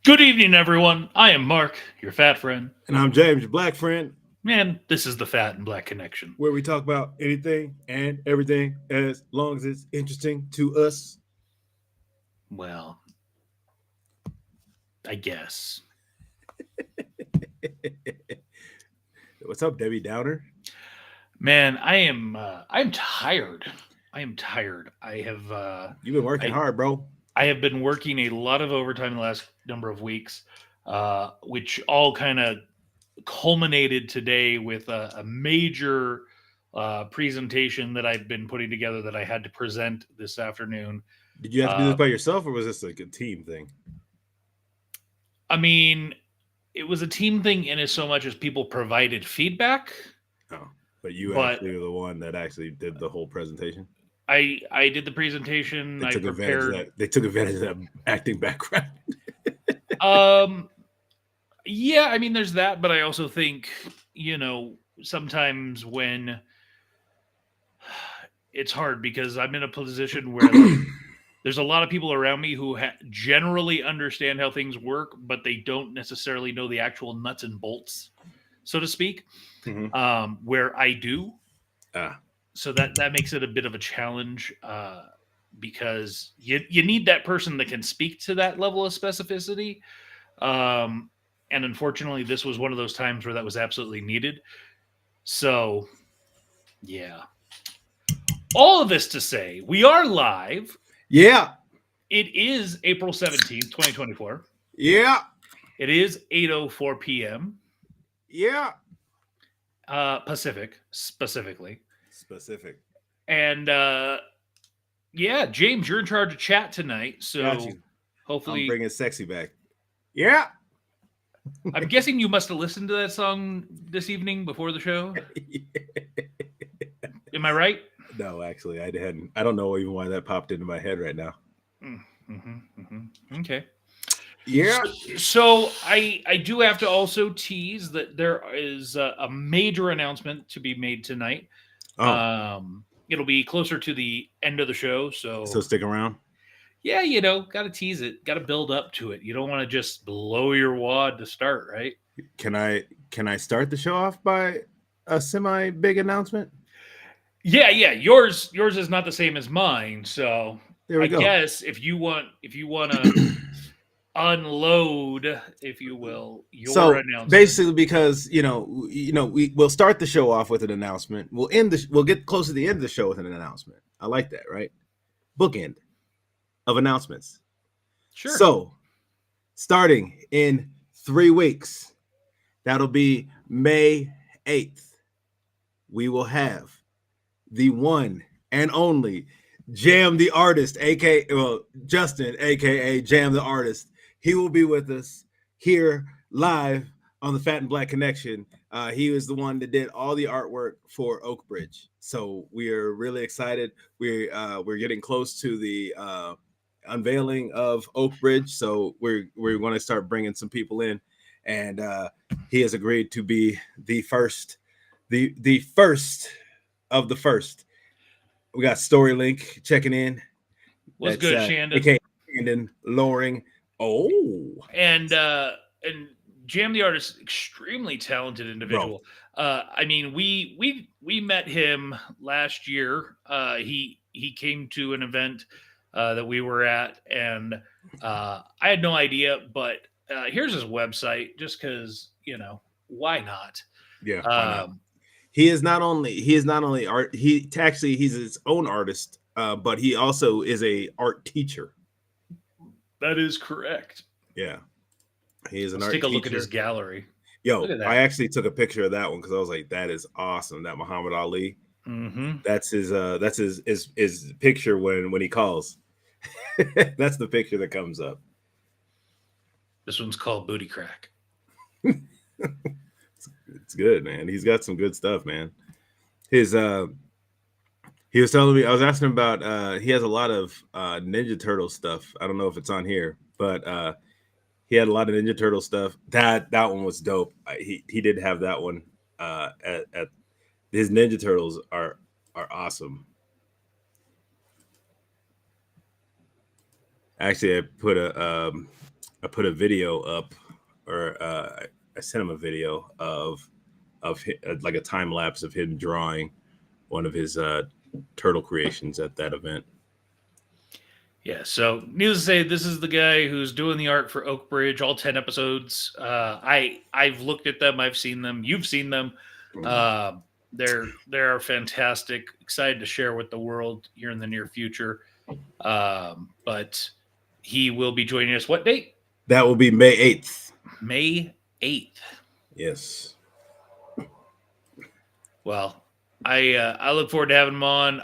Good evening, everyone. I am Mark, your fat friend. And I'm James, your black friend, And this is the Fat and Black Connection. where we talk about anything and everything as long as it's interesting to us. Well, I guess. What's up, Debbie Downer? Man, I'm tired. I am tired. You've been working hard, bro. I have been working a lot of overtime the last number of weeks, which all kind of culminated today with a major presentation that I've been putting together that I had to present this afternoon. Did you have to do this by yourself, or was this like a team thing? I mean, it was a team thing in as so much as people provided feedback. Oh, but you actually were the one that actually did the whole presentation? I did the presentation. They took advantage of that acting background. Yeah, I mean, there's that, but I also think, sometimes when it's hard because I'm in a position where there's a lot of people around me who generally understand how things work, but they don't necessarily know the actual nuts and bolts, so to speak, where I do. So that makes it a bit of a challenge because you need that person that can speak to that level of specificity. And unfortunately, this was one of those times where that was absolutely needed. So, yeah. All of this to say, we are live. Yeah. It is April 17th, 2024. Yeah. It is 8:04 p.m. Yeah. Pacific, specifically. Specific. And, yeah, James, you're in charge of chat tonight. So hopefully I'm bringing sexy back. Yeah. I'm guessing you must have listened to that song this evening before the show. Am I right? No, actually, I hadn't. I don't know even why that popped into my head right now. Okay. Yeah. So I do have to also tease that there is a major announcement to be made tonight. It'll be closer to the end of the show. So stick around. Yeah, got to tease it, got to build up to it. You don't want to just blow your wad to start, right? Can I start the show off by a semi big announcement? Yeah. Yours is not the same as mine, so there we go. Guess if you want to unload, if you will, your announcement. Basically, because we'll start the show off with an announcement. We'll get close to the end of the show with an announcement. I like that, right? Bookend of announcements. Sure. So, starting in 3 weeks, that'll be May 8th, we will have the one and only Jam the Artist, aka Justin, aka Jam the Artist. He will be with us here live on the Fat and Black Connection. He was the one that did all the artwork for Oak Bridge, so we are really excited. We're getting close to the unveiling of Oak Bridge, so we're going to start bringing some people in, and he has agreed to be the first, the first of the first. We got StoryLink checking in. What's That's good, Shandon? aka Shandon lowering. Oh, And Jam the Artist, extremely talented bro. individual. I mean, we met him last year. He came to an event that we were at, and I had no idea. But here's his website, just because why not? Yeah, why not? Um, He is not only art. He's his own artist, but he also is a art teacher. that is correct. Yeah, he is an Let's art take a look at teacher. his gallery. Look Yo, at I that. actually took a picture of that one because I was like, that is awesome. That Muhammad Ali. Hmm. That's his picture when he calls. That's the picture that comes up. This one's called Booty Crack. It's good, man. He's got some good stuff, man. His he was telling me, I was asking him about he has a lot of Ninja Turtle stuff. I don't know if it's on here, but he had a lot of Ninja Turtle stuff. That one was dope. He did have that one at his Ninja Turtles are awesome. Actually, I put a video up, or I sent him a video of like a time lapse of him drawing one of his turtle creations at that event. Yeah, so needless to say, this is the guy who's doing the art for Oak Bridge, all 10 episodes. I've looked at them, I've seen them, you've seen them. Uh, they're fantastic. Excited to share with the world here in the near future. But he will be joining us. What date? That will be May 8th. May 8th. Yes. Well, I look forward to having him on.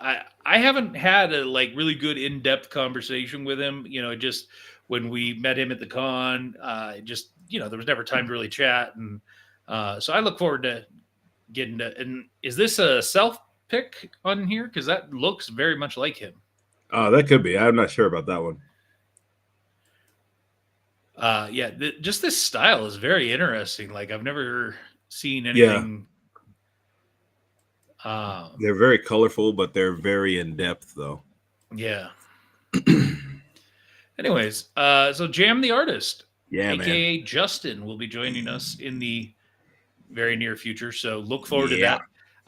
I haven't had a really good in depth conversation with him. Just when we met him at the con, just there was never time to really chat, and so I look forward to getting to. And is this a self pick on here? Because that looks very much like him. That could be. I'm not sure about that one. Yeah, just this style is very interesting. Like I've never seen Yeah, anything. they're very colorful, but they're very in depth, though. Yeah. Anyways, so Jam the Artist, Yeah, man. aka Justin, will be joining us in the very near future. So look forward to Yeah,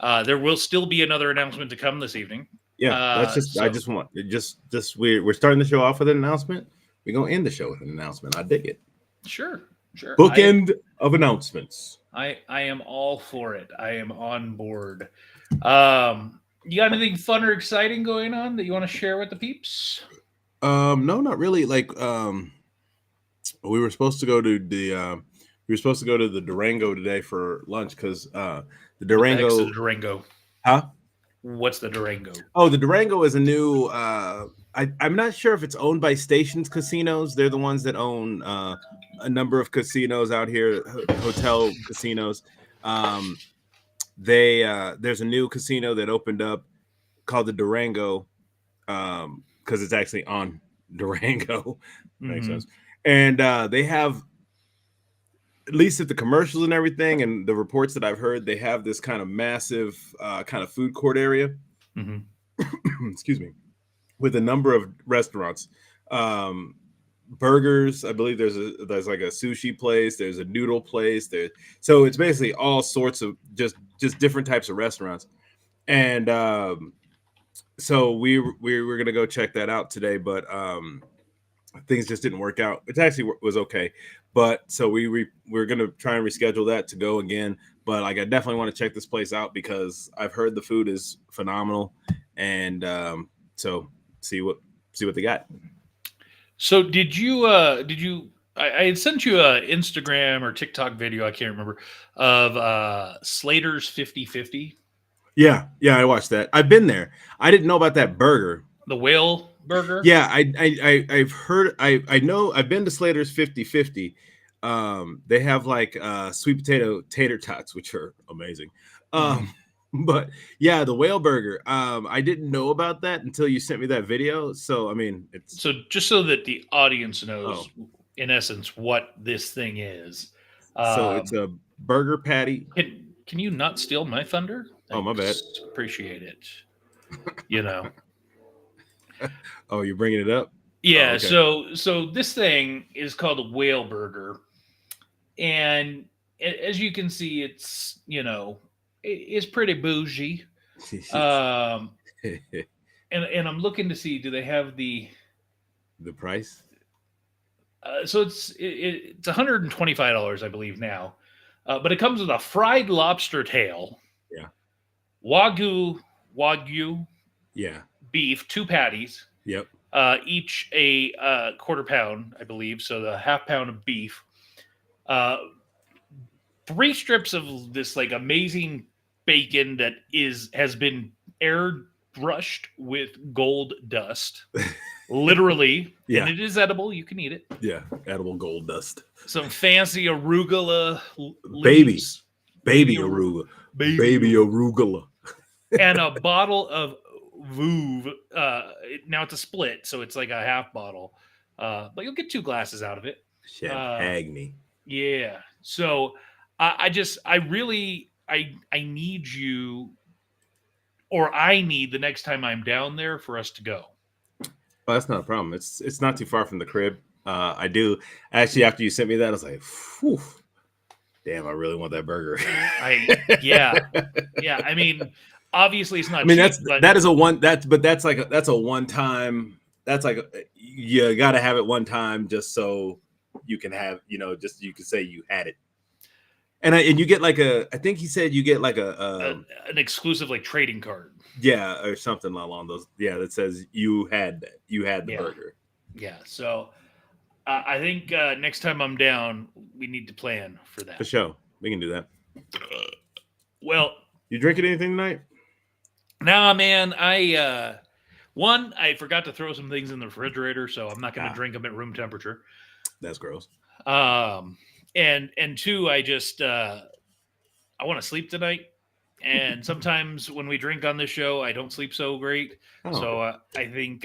that. There will still be another announcement to come this evening. yeah. That's just. I So just want just we're starting the show off with an announcement. We're gonna end the show with an announcement. I dig it. sure. Bookend of announcements. I am all for it. I am on board. You got anything fun or exciting going on that you want to share with the peeps? No, not really. Like, we were supposed to go to the Durango today for lunch because the What the heck's the Durango, Durango? huh? What's the Durango? Oh, the Durango is a new. I'm not sure if it's owned by Stations Casinos. They're the ones that own a number of casinos out here, hotel casinos. There's a new casino that opened up called the Durango, because it's actually on Durango. Makes Mm-hmm. sense. And they have, at least at the commercials and everything, and the reports that I've heard, they have this kind of massive kind of food court area. Mm-hmm. Excuse me, with a number of restaurants, burgers. I believe there's like a sushi place. There's a noodle place. So it's basically all sorts of just different types of restaurants. And so we were gonna go check that out today, but things just didn't work out. It actually was okay, but so we're gonna try and reschedule that to go again. But like, I definitely want to check this place out because I've heard the food is phenomenal, and so see what they got. So did you I had sent you a Instagram or TikTok video, I can't remember, of Slater's 50/50, Yeah, yeah, I watched that. I've been there. I didn't know about that burger. the whale burger. Yeah, I've heard. I know. I've been to Slater's 50/50. They have like sweet potato tater tots, which are amazing. Mhm. But yeah, the whale burger. I didn't know about that until you sent me that video. So I mean, it's So just so that the audience oh, knows in essence what this thing is. so it's Um a burger patty. can you not steal my thunder? Oh, my bad. Thanks. Appreciate it. You know. Oh, you're bringing it up. Oh, Yeah, okay. so this thing is called a whale burger, and as you can see, it's it's pretty bougie. Um, and I'm looking to see, do they have the The price. so it's $125, I believe now, but it comes with a fried lobster tail, Yeah, wagyu yeah, beef, two patties, yep. each a quarter pound, I believe, so the half pound of beef, uh, three strips of this like amazing bacon that has been air brushed with gold dust, literally, and Yeah, it is edible. You can eat it. yeah. Edible gold dust. Some fancy arugula Baby, leaves, baby arugula, baby arugula, arugula. and a bottle of Vouv. Now it's a split, so it's like a half bottle, but you'll get two glasses out of it. Uh, Champagne. Yeah. So I really I need you, or I need the next time I'm down there for us to go. Oh, that's not a problem. It's not too far from the crib. I do actually. After you sent me that, I was like, Phew, damn, I really want that burger. Yeah. Yeah. I mean, obviously it's I not mean, cheap, but that is a one that's like that's a one time. That's like you got to have it one time just so you can have just you can say you had it. And you get like I think he said you get like an exclusive like trading card. yeah, or something along those. Yeah, that says you had the Yeah. burger. Yeah. So I think next time I'm down, we need to plan for For that. sure, we can do that. Well, You drinking anything tonight? nah, man, I forgot to throw some things in the refrigerator, so I'm not going to drink them at room temperature. That's gross. And two, I just I want to sleep tonight, and sometimes when we drink on this show, I don't sleep so great. Oh, So I think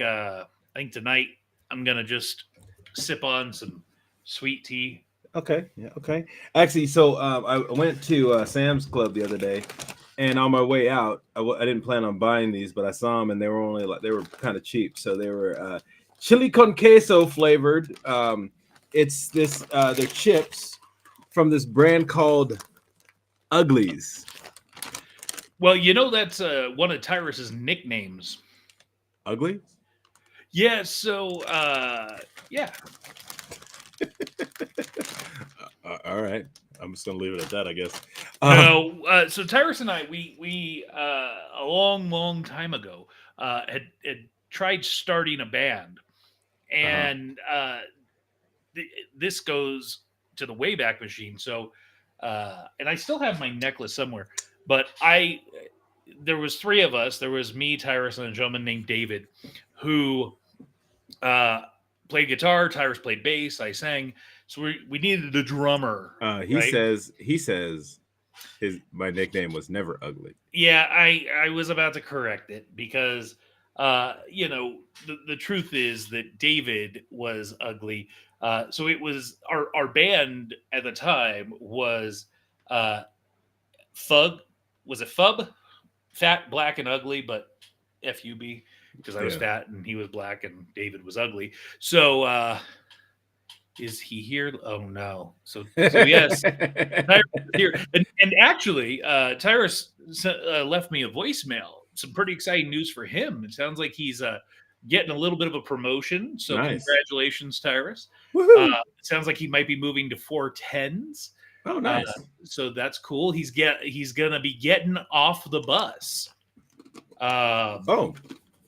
tonight I'm gonna just sip on some sweet tea. okay. Yeah, okay. Actually, so I went to Sam's Club the other day, and on my way out, I didn't plan on buying these, but I saw them, and they were only like they were kind of cheap. So they were chili con queso flavored. It's this they're chips from this brand called Uglies. Well, that's one of Tyrus's nicknames. Ugly? Yeah. So yeah. All right. I'm just gonna leave it at that, I guess. No. So Tyrus and I, we a long time ago had tried starting a band, and this goes to the Wayback Machine. So, and I still have my necklace somewhere, but there was three of us. There was me, Tyrus, and a gentleman named David, who played guitar. Tyrus played bass. I sang. So we needed a drummer. He right? says my nickname was never ugly. Yeah, I was about to correct it because the truth is that David was ugly. So it was our band at the time was Fug. Was it Fub? Fat, black, and ugly, but FUB because I was Yeah. fat and he was black and David was ugly. So is he here? Oh no. So yes, Tyrus is here. And actually, Tyrus left me a voicemail. Some pretty exciting news for him. It sounds like he's getting a little bit of a promotion. So Nice. congratulations, Tyrus. Woohoo! It sounds like he might be moving to 410s. Oh, nice. So that's cool. He's gonna be getting off the bus. Oh,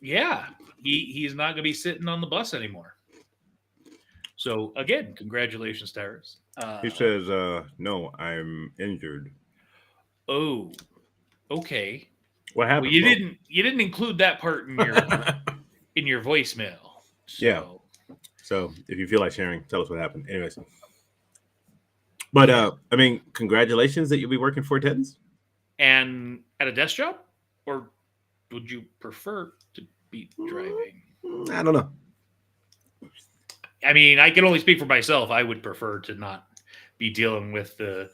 Yeah. He's not gonna be sitting on the bus anymore. So again, congratulations, Tyrus. He says, "No, I'm injured." Oh, okay. What Well, happened, bro? you didn't include that part in your voicemail. Yeah. So So if you feel like sharing, tell us what happened. Anyways, but yeah. I mean, congratulations that you'll be working for Ted's. And at a desk job, or would you prefer to be driving? I don't know. I mean, I can only speak for myself. I would prefer to not be dealing with the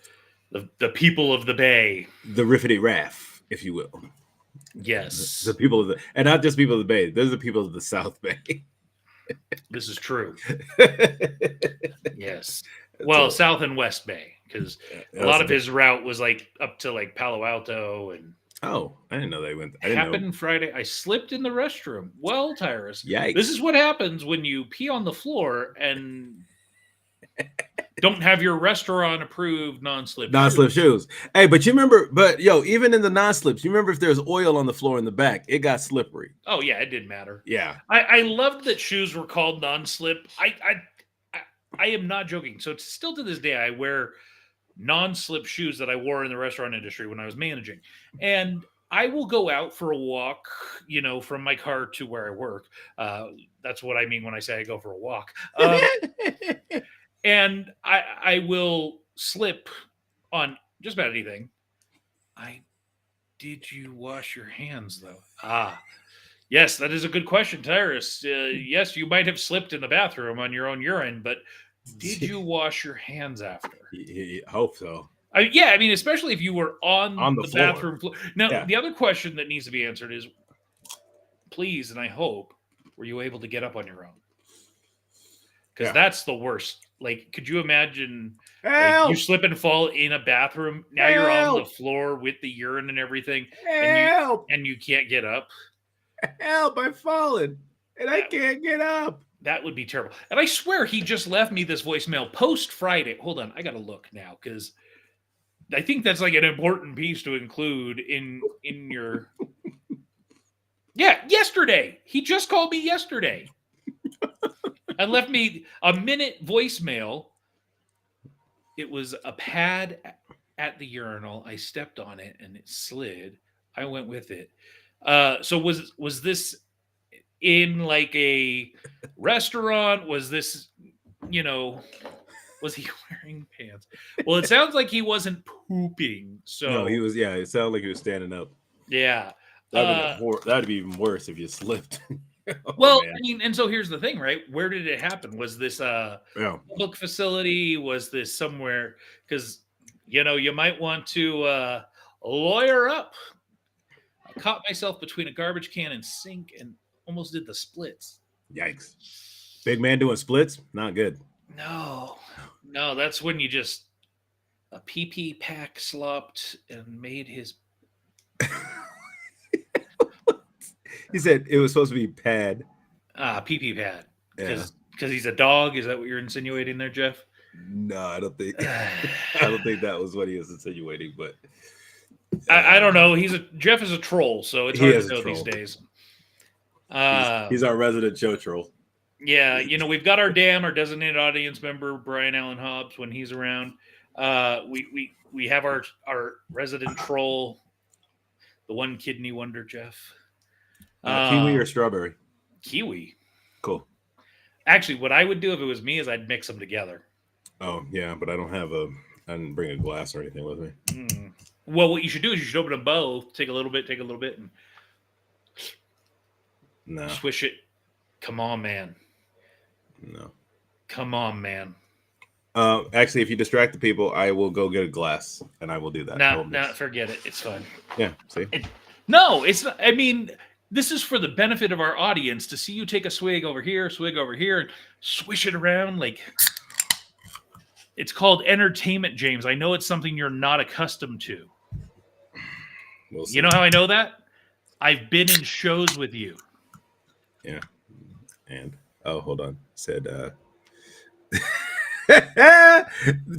people of the Bay. The riffity raff, if you will. The Yes, people of the, and not just people of the Bay. Those are the people of the South Bay. this is true. Yes. Well, So, South and West Bay, because a lot of his route was like up to like Palo Alto and oh, I didn't know they went. I didn't know. happened Friday. I slipped in the restroom. Well, Tyrus, Yikes. this is what happens when you pee on the floor and don't have your restaurant approved non-slip shoes. Hey, but you remember, even in the non-slips, you remember if there's oil on the floor in the back, it got slippery. Oh yeah, it didn't matter. Yeah. I loved that shoes were called non-slip. I am not joking. So still to this day, I wear non-slip shoes that I wore in the restaurant industry when I was managing. And I will go out for a walk, from my car to where I work. That's what I mean when I say I go for a walk. And I will slip on just about anything. Did you wash your hands though? Yes, that is a good question, Tyrus. Yes, you might have slipped in the bathroom on your own urine, but did you wash your hands after? I hope so. Yeah, I mean, especially if you were on the floor. bathroom floor. Now, the other question that needs to be answered is, please, and I hope, were you able to get up on your own? Because that's the worst. Like, could you imagine you slip and fall in a bathroom? Now you're on the floor with the urine and everything, and you can't get up. Help! I've fallen, and I can't get up. That would be terrible. And I swear he just left me this voicemail post Friday. Hold on, I got to look now because I think that's like an important piece to include in your. Yeah, yesterday. He just called me yesterday and left me a minute voicemail. It was a pad at the urinal. I stepped on it and it slid. I went with it. So was this in like a restaurant? Was this, was he wearing pants? Well, it sounds like he wasn't pooping. So no, he was. Yeah, it sounded like he was standing up. Yeah, that'd be even worse if you slipped. Well, man. I mean, and so here's the thing, right? Where did it happen? Was this a public facility? Was this somewhere? Because you might want to lawyer up. I caught myself between a garbage can and sink and almost did the splits. Yikes! Big man doing splits, not good. No, that's when you just a PP pack slopped and made his. He said it was supposed to be pad. PP pad. Because he's a dog. Is that what you're insinuating there, Jeff? No, I don't think. I don't think that was what he was insinuating. But I don't know. Jeff is a troll, so it's hard to know these days. He's our resident show troll. Yeah, we've got our designated audience member Brian Allen Hobbs when he's around. We have our resident troll, the one kidney wonder, Jeff. Kiwi or strawberry? Kiwi. Cool. Actually, what I would do if it was me is I'd mix them together. Oh, yeah, but I didn't bring a glass or anything with me. Well, what you should do is you should open them both, take a little bit, and swish it. Come on, man. No. Come on, man. Actually, if you distract the people, I will go get a glass, and I will do that. No, forget it. It's fine. Yeah, see? No, it's not. I mean, this is for the benefit of our audience to see you take a swig over here, and swish it around. Like, it's called entertainment, James. I know it's something you're not accustomed to. We'll see. You know how I know that? I've been in shows with you. Yeah. And, hold on. Said,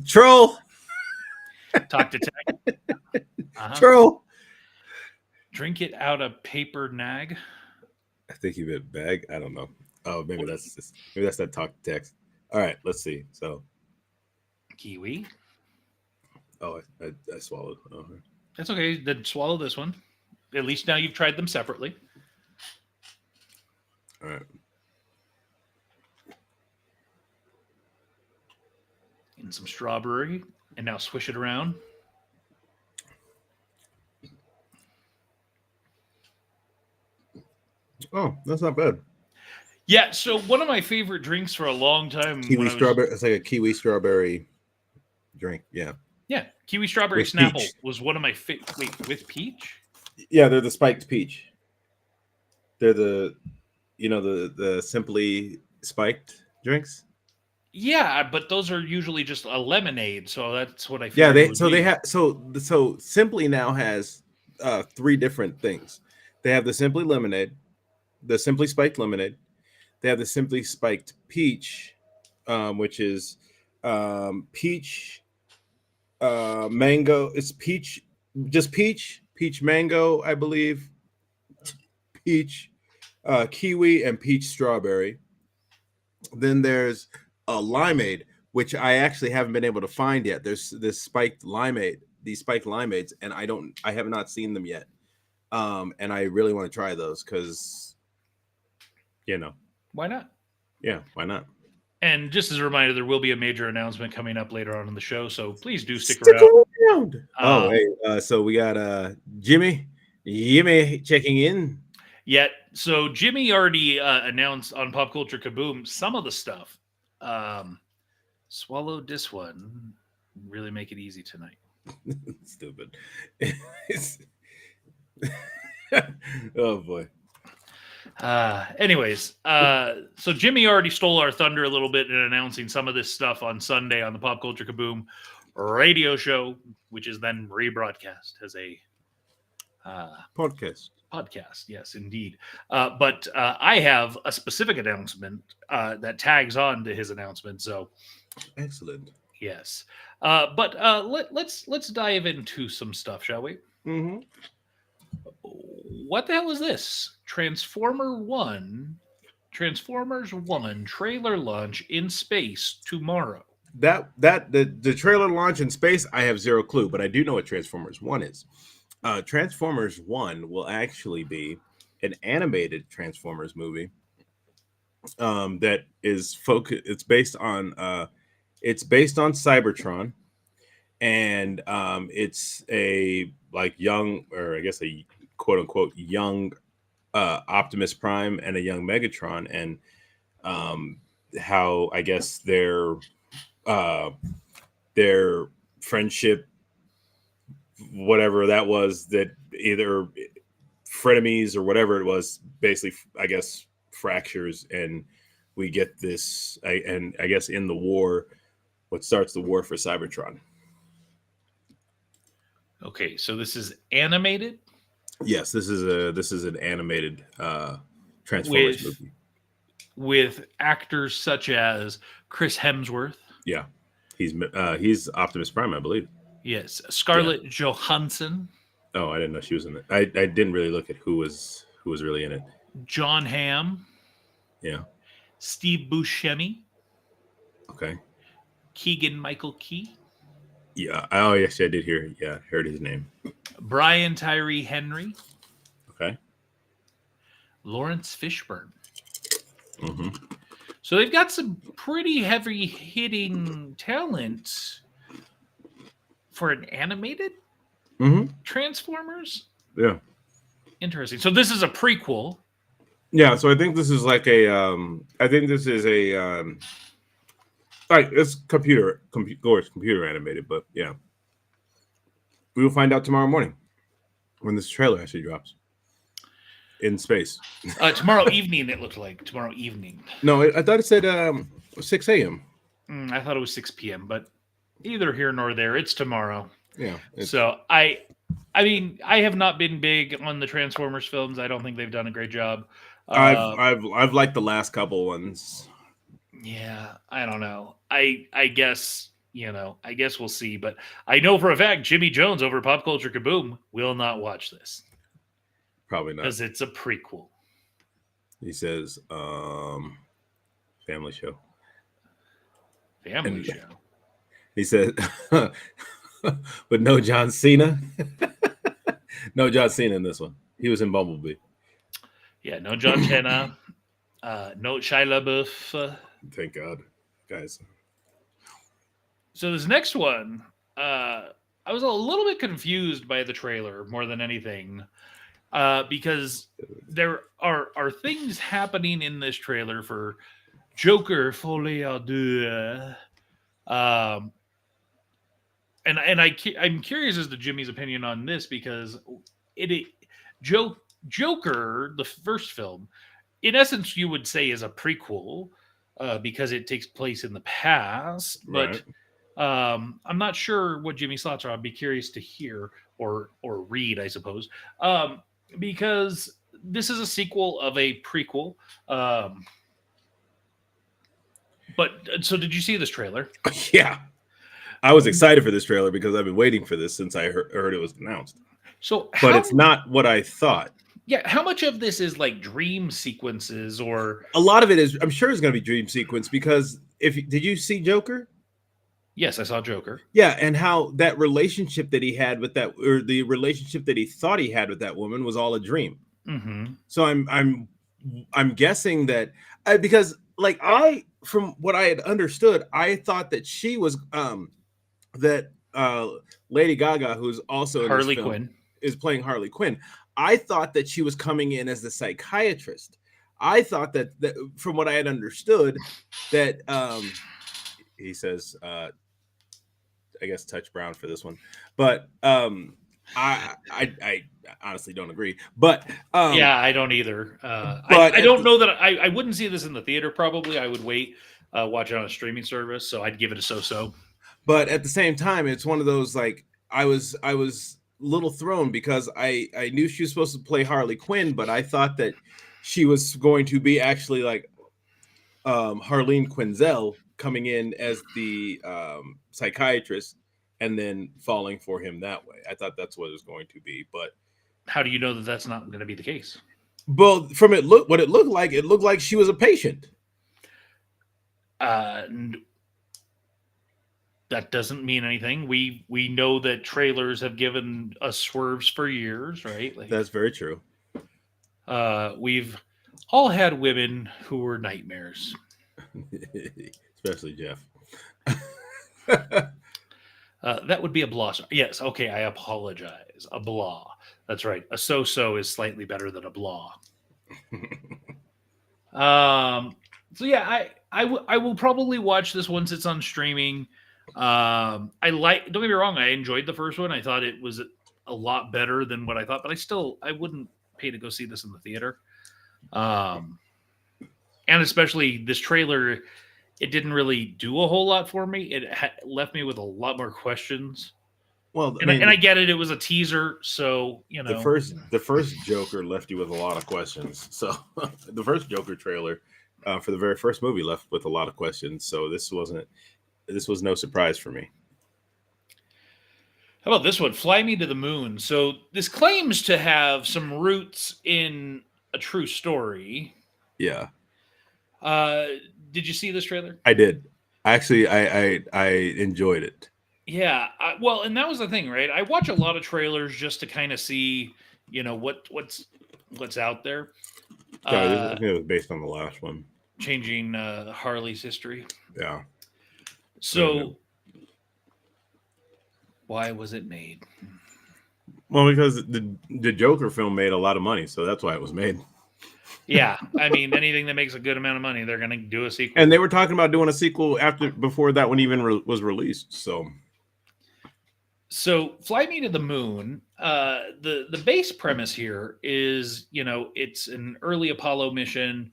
troll. Talk to tech. Troll. Drink it out of paper nag. I think he meant bag. I don't know. Oh, maybe that's that talk to text. All right, let's see. So, Kiwi. I swallowed. Okay. That's okay. Then swallow this one. At least now you've tried them separately. All right. And some strawberry. And now swish it around. Oh, that's not bad. Yeah, so one of my favorite drinks for a long time Kiwi when I was strawberry. It's like a kiwi strawberry drink. Yeah. yeah, kiwi strawberry With Snapple peach. was one of my wait, with peach? Yeah, they're the spiked peach. They're the simply spiked drinks. Yeah, but those are usually just a lemonade, so that's what I Yeah, figured it they would so they be. have so simply now has three different things. They have the simply lemonade, the simply spiked lemonade. They have the simply spiked peach, which is peach, mango. It's peach, just peach mango, I believe. Peach, kiwi, and peach strawberry. Then there's a limeade, which I actually haven't been able to find yet. There's this spiked limeade, these spiked limeades, and I have not seen them yet. And I really want to try those because, Why not? yeah, why not? And just as a reminder, there will be a major announcement coming up later on in the show, so please do stick Stick around. around. Oh, hey, so we got Jimmy checking in. Yet, so Jimmy already announced on Pop Culture Kaboom some of the stuff. Swallowed this one. Really make it easy tonight. Stupid. Oh boy. Anyways, so Jimmy already stole our thunder a little bit in announcing some of this stuff on Sunday on the Pop Culture Kaboom radio show, which is then rebroadcast as a Podcast. Yes, indeed. But I have a specific announcement that tags on to his announcement. So excellent. Yes, but let's dive into some stuff, shall we? Mm-hmm. What the hell is this? Transformers 1 trailer launch in space tomorrow. The trailer launch in space, I have zero clue, but I do know what Transformers 1 is. Transformers 1 will actually be an animated Transformers movie that is it's based on Cybertron, and it's a young, or I guess a quote unquote young Optimus Prime and a young Megatron, and how I guess their friendship, whatever that was, that either frenemies or whatever it was, basically I guess fractures, and we get this, and I guess in the war, what starts the war for Cybertron. Okay, so this is animated. Yes, this is an animated Transformers movie with actors such as Chris Hemsworth. Yeah, he's Optimus Prime, I believe. Yes, Scarlett Johansson. Oh, I didn't know she was in it. I didn't really look at who was really in it. John Hamm. Yeah. Steve Buscemi. Okay. Keegan Michael Key. Yeah. Oh, yes, I did hear. Yeah, heard his name. Brian Tyree Henry. Okay. Lawrence Fishburne. Mm-hmm. So they've got some pretty heavy hitting talent for an animated Transformers. Yeah. Interesting. So this is a prequel. Yeah. So I think this is like a. I think this is a. Like it's computer animated, but yeah. We will find out tomorrow morning when this trailer actually drops in space. Tomorrow evening, it looked like. Tomorrow evening. No, I thought it said 6 a.m. I thought it was 6 p.m., but either here nor there. It's tomorrow. Yeah. So I mean, I have not been big on the Transformers films. I don't think they've done a great job. I've liked the last couple ones. Yeah, I don't know. I guess, I guess we'll see. But I know for a fact Jimmy Jones over Pop Culture Kaboom will not watch this. Probably not. Because it's a prequel. He says, family show. Family And show. he said, but no John Cena. No John Cena in this one. He was in Bumblebee. Yeah, no John Cena. No Shia LaBeouf. Thank God, guys. So this next one, I was a little bit confused by the trailer more than anything, because there are things happening in this trailer for Joker Folie à Deux. Um, I'm curious as to Jimmy's opinion on this because it Joe Joker, the first film, in essence, you would say is a prequel, because it takes place in the past. But Right. I'm not sure what Jimmy's thoughts are. I'd be curious to hear or read, I suppose, because this is a sequel of a prequel. Um, but so, did you see this trailer? Yeah. I was excited for this trailer because I've been waiting for this since I heard it was announced. So But how? it's not what I thought. Yeah, how much of this is like dream sequences or? A lot of it is, I'm sure, it's going to be dream sequence because did you see Joker? Yes, I saw Joker. Yeah, and how that relationship that he had with that, or the relationship that he thought he had with that woman, was all a dream. Mm-hmm. So I'm guessing that because like from what I had understood, I thought that she was that Lady Gaga, who's also in this Harley film, Quinn. is playing Harley Quinn. I thought that she was coming in as the psychiatrist. I thought that from what I had understood, that he says, I guess touch Brown for this one, but I honestly don't agree. But Yeah, I don't either. but I don't know that I wouldn't see this in the theater. Probably, I would wait, watch it on a streaming service. So I'd give it a so-so. But at the same time, it's one of those, like, I was a little thrown because I knew she was supposed to play Harley Quinn, but I thought that she was going to be actually like Harleen Quinzel coming in as the psychiatrist and then falling for him that way. I thought that's what it was going to be, but How do you know that that's not going to be the case? from what it looked like she was a patient. Uh, that doesn't mean anything. We know that trailers have given us swerves for years, right? Like, That's very true. we've all had women who were nightmares. Especially Jeff. That would be a blah. Yes, okay, I apologize. A blah. That's right. A so-so is slightly better than a blah. So yeah, I will probably watch this once it's on streaming. Don't get me wrong, I enjoyed the first one. I thought it was a lot better than what I thought, but I wouldn't pay to go see this in the theater. And especially this trailer, it didn't really do a whole lot for me. It left me with a lot more questions. Well, And I get it. It was a teaser, so the first Joker left you with a lot of questions. So the first Joker trailer for the very first movie left with a lot of questions. So this was no surprise for me. How about this one? Fly Me to the Moon. So this claims to have some roots in a true story. Yeah. Did you see this trailer? I did. Actually, I enjoyed it. Yeah. Well, and that was the thing, right? I watch a lot of trailers just to kind of see, what's out there. I think it was based on the last one. Changing Harley's history. Yeah. So, why was it made? Well, because the Joker film made a lot of money, so that's why it was made. Yeah, I mean, anything that makes a good amount of money, they're going to do a sequel. And they were talking about doing a sequel before that one even was released. So, Fly Me to the Moon. The base premise here is, it's an early Apollo mission.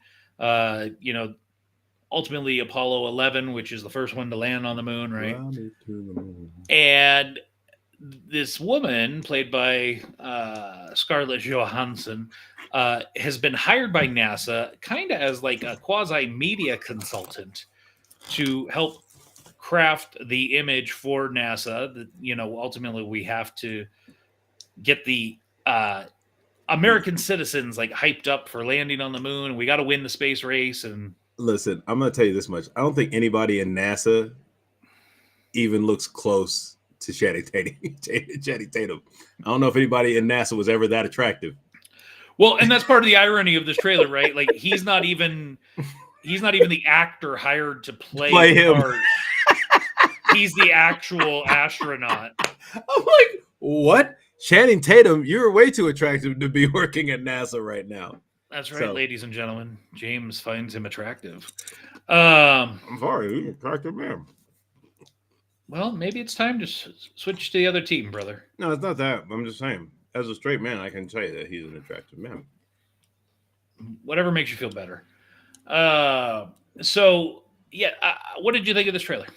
Ultimately Apollo 11, which is the first one to land on the moon, right? And this woman, played by Scarlett Johansson, has been hired by NASA kind of as like a quasi-media consultant to help craft the image for NASA. That, ultimately we have to get the American citizens like hyped up for landing on the moon. We got to win the space race. And listen, I'm going to tell you this much. I don't think anybody in NASA even looks close to Channing Tatum. Channing Tatum. I don't know if anybody in NASA was ever that attractive. Well, and that's part of the irony of this trailer, right? Like he's not even the actor hired to play Play the him. part. He's the actual astronaut. I'm like, what? Channing Tatum, you're way too attractive to be working at NASA right now. That's right, So- ladies and gentlemen. James finds him attractive. I'm sorry, he's an attractive man. Well, maybe it's time to switch to the other team, brother. No, it's not that. I'm just saying, as a straight man, I can tell you that he's an attractive man. Whatever makes you feel better. So, yeah, what did you think of this trailer?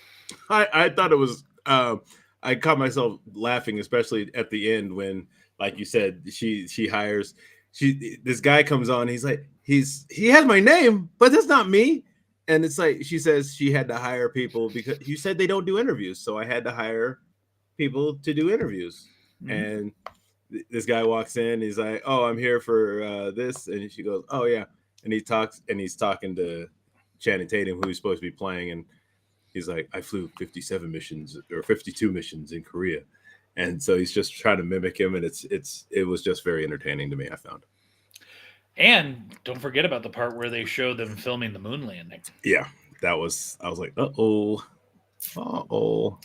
I thought it was. I caught myself laughing, especially at the end when, like you said, she hires. This guy comes on. He's like, he has my name, but that's not me. And it's like she says she had to hire people because you said they don't do interviews, so I had to hire people to do interviews. Mhm. And this guy walks in. He's like, "Oh, I'm here for this," and she goes, "Oh yeah," and he's talking to Channing Tatum, who he's supposed to be playing, and he's like, "I flew 57 missions or 52 missions in Korea," and so he's just trying to mimic him, and it was just very entertaining to me. I found. And don't forget about the part where they show them filming the moon landing. Yeah, I was like, uh-oh,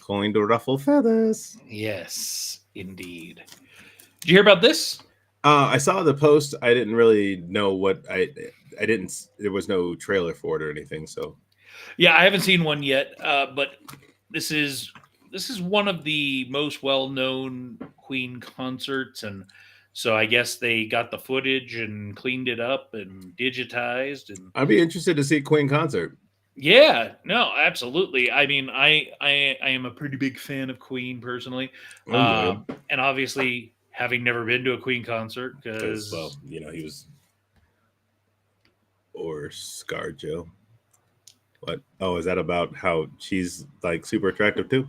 going to ruffle feathers. Yes, indeed. Did you hear about this? I saw the post. I didn't really know what I didn't. There was no trailer for it or anything. So Yeah, I haven't seen one yet, but this is one of the most well-known Queen concerts, and so I guess they got the footage and cleaned it up and digitized, and I'd be interested to see Queen concert. yeah, no, absolutely. I mean, I am a pretty big fan of Queen personally, Oh, and obviously having never been to a Queen concert because well, he was or ScarJo. What? Oh, is that about how she's like super attractive too?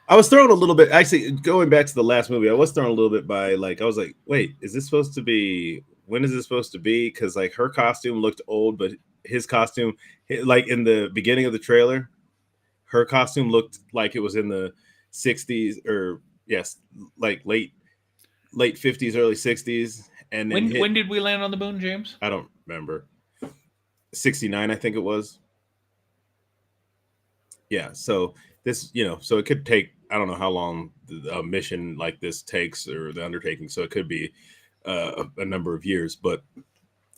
I was thrown a little bit. Actually, going back to the last movie, I was thrown a little bit by I was like, wait, is this supposed to be? When is this supposed to be? Because like her costume looked old, but his costume, like in the beginning of the trailer, her costume looked like it was in the 60s or yes, like late 50s, early 60s. And then when did we land on the moon, James? I don't remember. 69, I think it was. Yeah, so this, so it could take, I don't know how long a mission like this takes or the undertaking, so it could be a number of years, but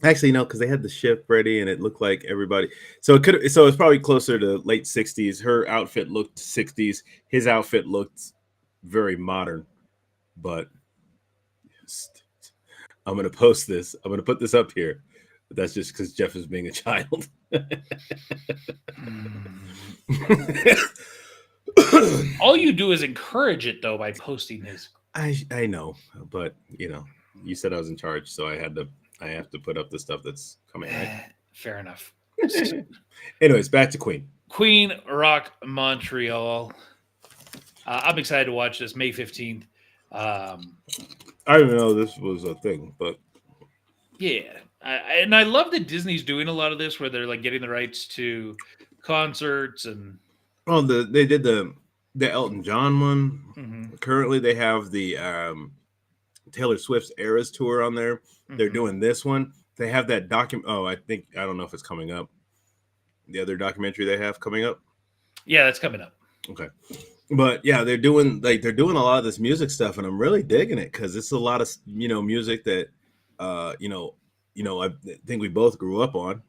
actually no, because they had the ship ready and it looked like everybody, so it's probably closer to late 60s. Her outfit looked 60s, his outfit looked very modern, but I'm going to post this, I'm going to put this up here, but that's just because Jeff is being a child. All you do is encourage it, though, by posting his. I know, but you said I was in charge, so I have to put up the stuff that's coming. Right? Fair enough. Anyways, back to Queen. Queen Rock Montreal. I'm excited to watch this May 15th. I didn't know this was a thing, but yeah, and I love that Disney's doing a lot of this, where they're like getting the rights to concerts and. Oh, they did the Elton John one. Mm-hmm. Currently, they have the Taylor Swift's Eras tour on there. Mm-hmm. They're doing this one. They have that Oh, I don't know if it's coming up. The other documentary they have coming up. Yeah, that's coming up. Okay, but yeah, they're doing a lot of this music stuff, and I'm really digging it because it's a lot of music that I think we both grew up on.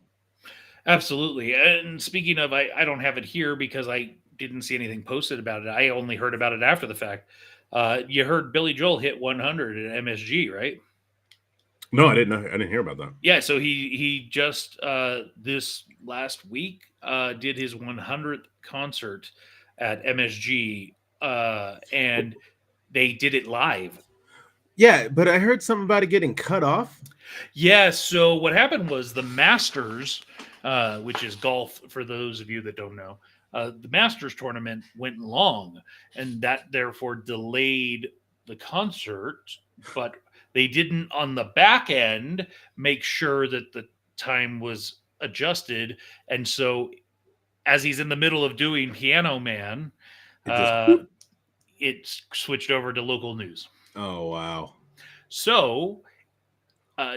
Absolutely. And speaking of, I don't have it here because I didn't see anything posted about it. I only heard about it after the fact. You heard Billy Joel hit 100 at MSG, right? No, I didn't know. I didn't hear about that. Yeah, so he just this last week did his 100th concert at MSG, and they did it live. Yeah, but I heard something about it getting cut off. Yeah, so what happened was the Masters, which is golf for those of you that don't know, the Masters tournament went long, and that therefore delayed the concert, but they didn't on the back end make sure that the time was adjusted. And so as he's in the middle of doing Piano Man, It just. It's switched over to local news. Oh wow, So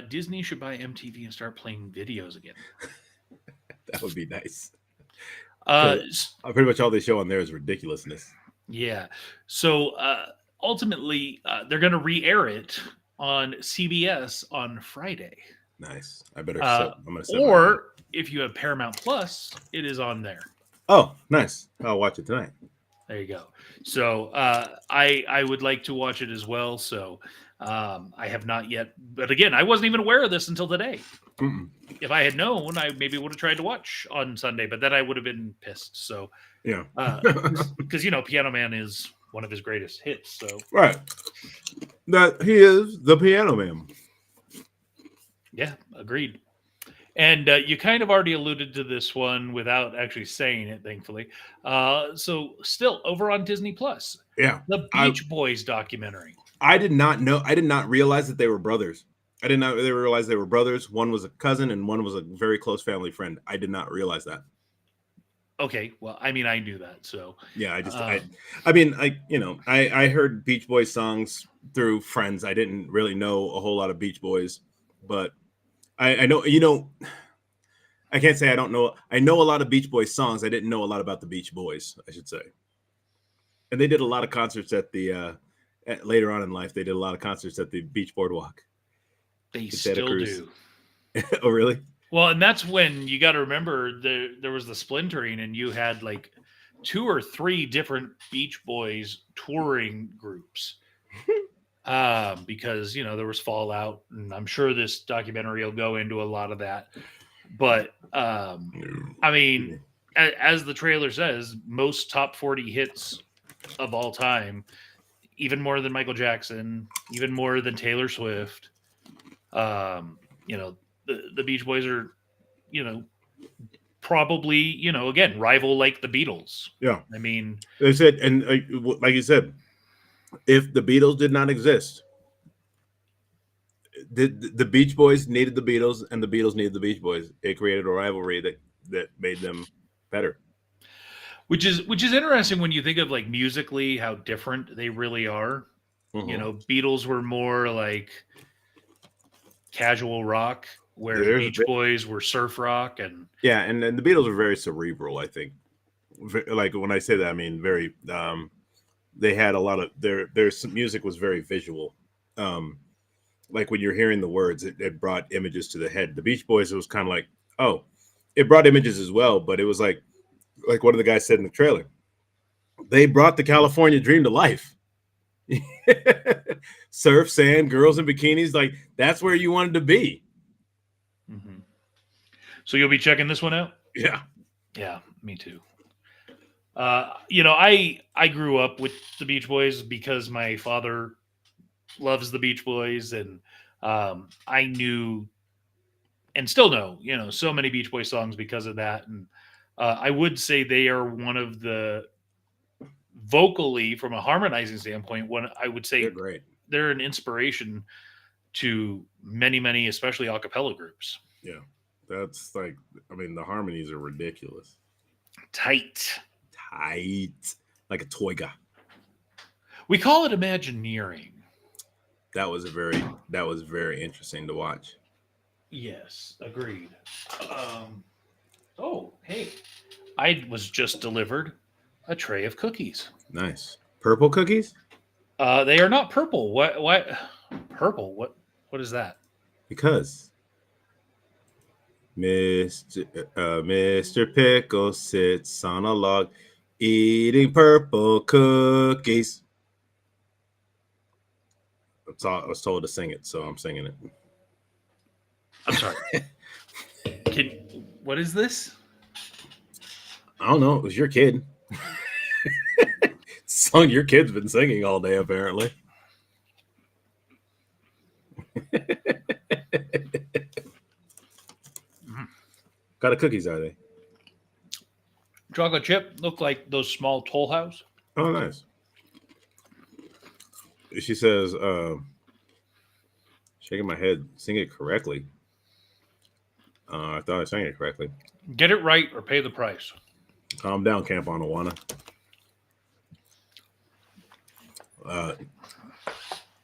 Disney should buy MTV and start playing videos again. that would be nice. Uh, Pretty much all they show on there is ridiculousness. yeah. So ultimately, they're going to re-air it on CBS on Friday. Nice. I better. I'm gonna. Or if you have Paramount Plus, it is on there. Oh, nice. I'll watch it tonight. There you go. So I would like to watch it as well. So I have not yet, but again, I wasn't even aware of this until today. Mm-mm. If I had known, I maybe would have tried to watch on Sunday, but then I would have been pissed. So yeah, because Piano Man is one of his greatest hits. So right, that he is the Piano Man. Yeah, agreed. And you kind of already alluded to this one without actually saying it, thankfully. So, still over on Disney Plus, Yeah, the Beach Boys documentary. I did not know. I did not realize that they were brothers. I did not realize they were brothers. One was a cousin, and one was a very close family friend. I did not realize that. Okay, well, I mean, I knew that. So yeah, I heard Beach Boys songs through friends. I didn't really know a whole lot of Beach Boys, but I know, I can't say I don't know. I know a lot of Beach Boys songs. I didn't know a lot about the Beach Boys, I should say. And they did a lot of concerts at the later on in life. They did a lot of concerts at the Beach Boardwalk. They still do. Oh, really? Well, and that's when you got to remember there was the splintering, and you had like 2 or 3 different Beach Boys touring groups. Because there was fallout, and I'm sure this documentary will go into a lot of that. But I mean, as the trailer says, most top 40 hits of all time, even more than Michael Jackson, even more than Taylor Swift. The Beach Boys are, probably, again, rival like the Beatles. Yeah. I mean, they said, and like you said, if the Beatles did not exist, the Beach Boys needed the Beatles, and the Beatles needed the Beach Boys. It created a rivalry that made them better. Which is interesting when you think of like musically how different they really are. Mm-hmm. Beatles were more like casual rock, where the Beach Boys were surf rock, and the Beatles were very cerebral. I think, like when I say that, I mean very. They had a lot of their music was very visual. Like when you're hearing the words, it brought images to the head. The Beach Boys, it was kind of like, oh, it brought images as well, but it was like one of the guys said in the trailer, they brought the California dream to life. Surf, sand, girls in bikinis, like that's where you wanted to be. Mm-hmm. So you'll be checking this one out? Yeah, me too. I grew up with the Beach Boys because my father loves the Beach Boys, and I knew and still know, so many Beach Boys songs because of that. And I would say they are one of the vocally, from a harmonizing standpoint, I would say they're great. They're an inspiration to many, many, especially a cappella groups. Yeah, that's like, I mean, the harmonies are ridiculous. Tight, like a toiga. We call it Imagineering. That was very interesting to watch. Yes, agreed. Oh, hey, I was just delivered a tray of cookies. Nice. Purple cookies? They are not purple. What? Purple? What is that? Because Mr. Pickle sits on a log eating purple cookies. I was told to sing it, so I'm singing it. I'm sorry. What is this? I don't know. It was your kid. Song your kid's been singing all day, apparently. What kind of cookies are they? Chocolate chip. Look like those small Toll House. Oh, nice. She says, shaking my head, sing it correctly. I thought I sang it correctly. Get it right or pay the price. Calm down, Camp on Awana.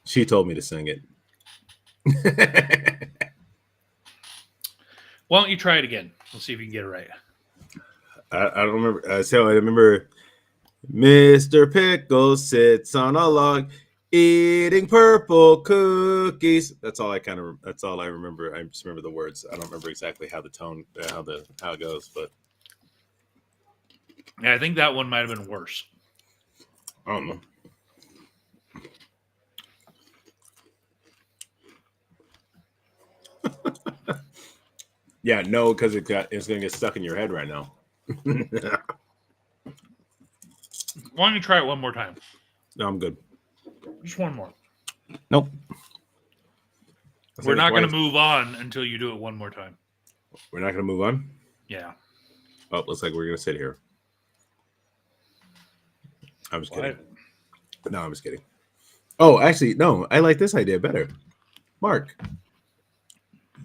She told me to sing it. Why don't you try it again? Let's see if you can get it right. I don't remember. So I remember Mr. Pickles sits on a log eating purple cookies. That's all I remember. I just remember the words. I don't remember exactly how the tone, how it goes, but Yeah, I think that one might have been worse. I don't know. Yeah, no, because it's gonna get stuck in your head right now. Why don't you try it one more time? No, I'm good. Just one more. Nope. We're not going to move on until you do it one more time. We're not going to move on? Yeah. Oh, looks like we're going to sit here. I was kidding. No, I'm just kidding. Oh, actually, no. I like this idea better. Mark,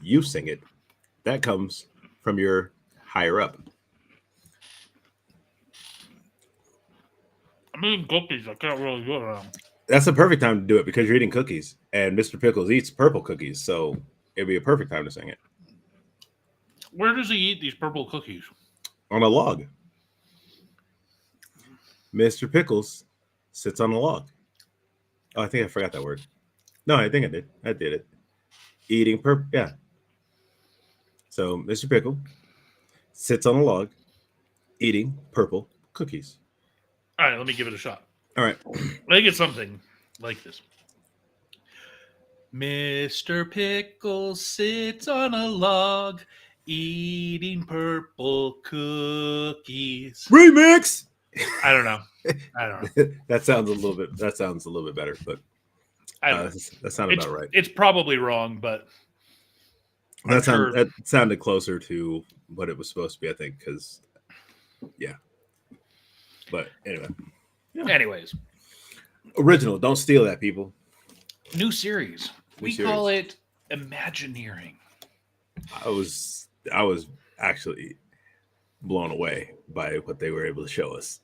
you sing it. That comes from your higher up. I'm eating cookies. I can't really do it around. That's a perfect time to do it because you're eating cookies, and Mr. Pickles eats purple cookies, so it'd be a perfect time to sing it. Where does he eat these purple cookies? On a log. Mr. Pickles sits on a log. Oh, I think I forgot that word. No, I think I did. I did it. Eating purple. Yeah. So Mr. Pickle sits on a log eating purple cookies. All right, let me give it a shot. All right. I think it's something like this. Mr. Pickles sits on a log eating purple cookies. Remix. I don't know. That sounds a little bit better, but that sounded about right. It's probably wrong, but that sounded closer to what it was supposed to be, I think, because yeah. But anyway. Yeah. Anyways. Original. Don't steal that, people. New series. We call it Imagineering. I was actually blown away by what they were able to show us.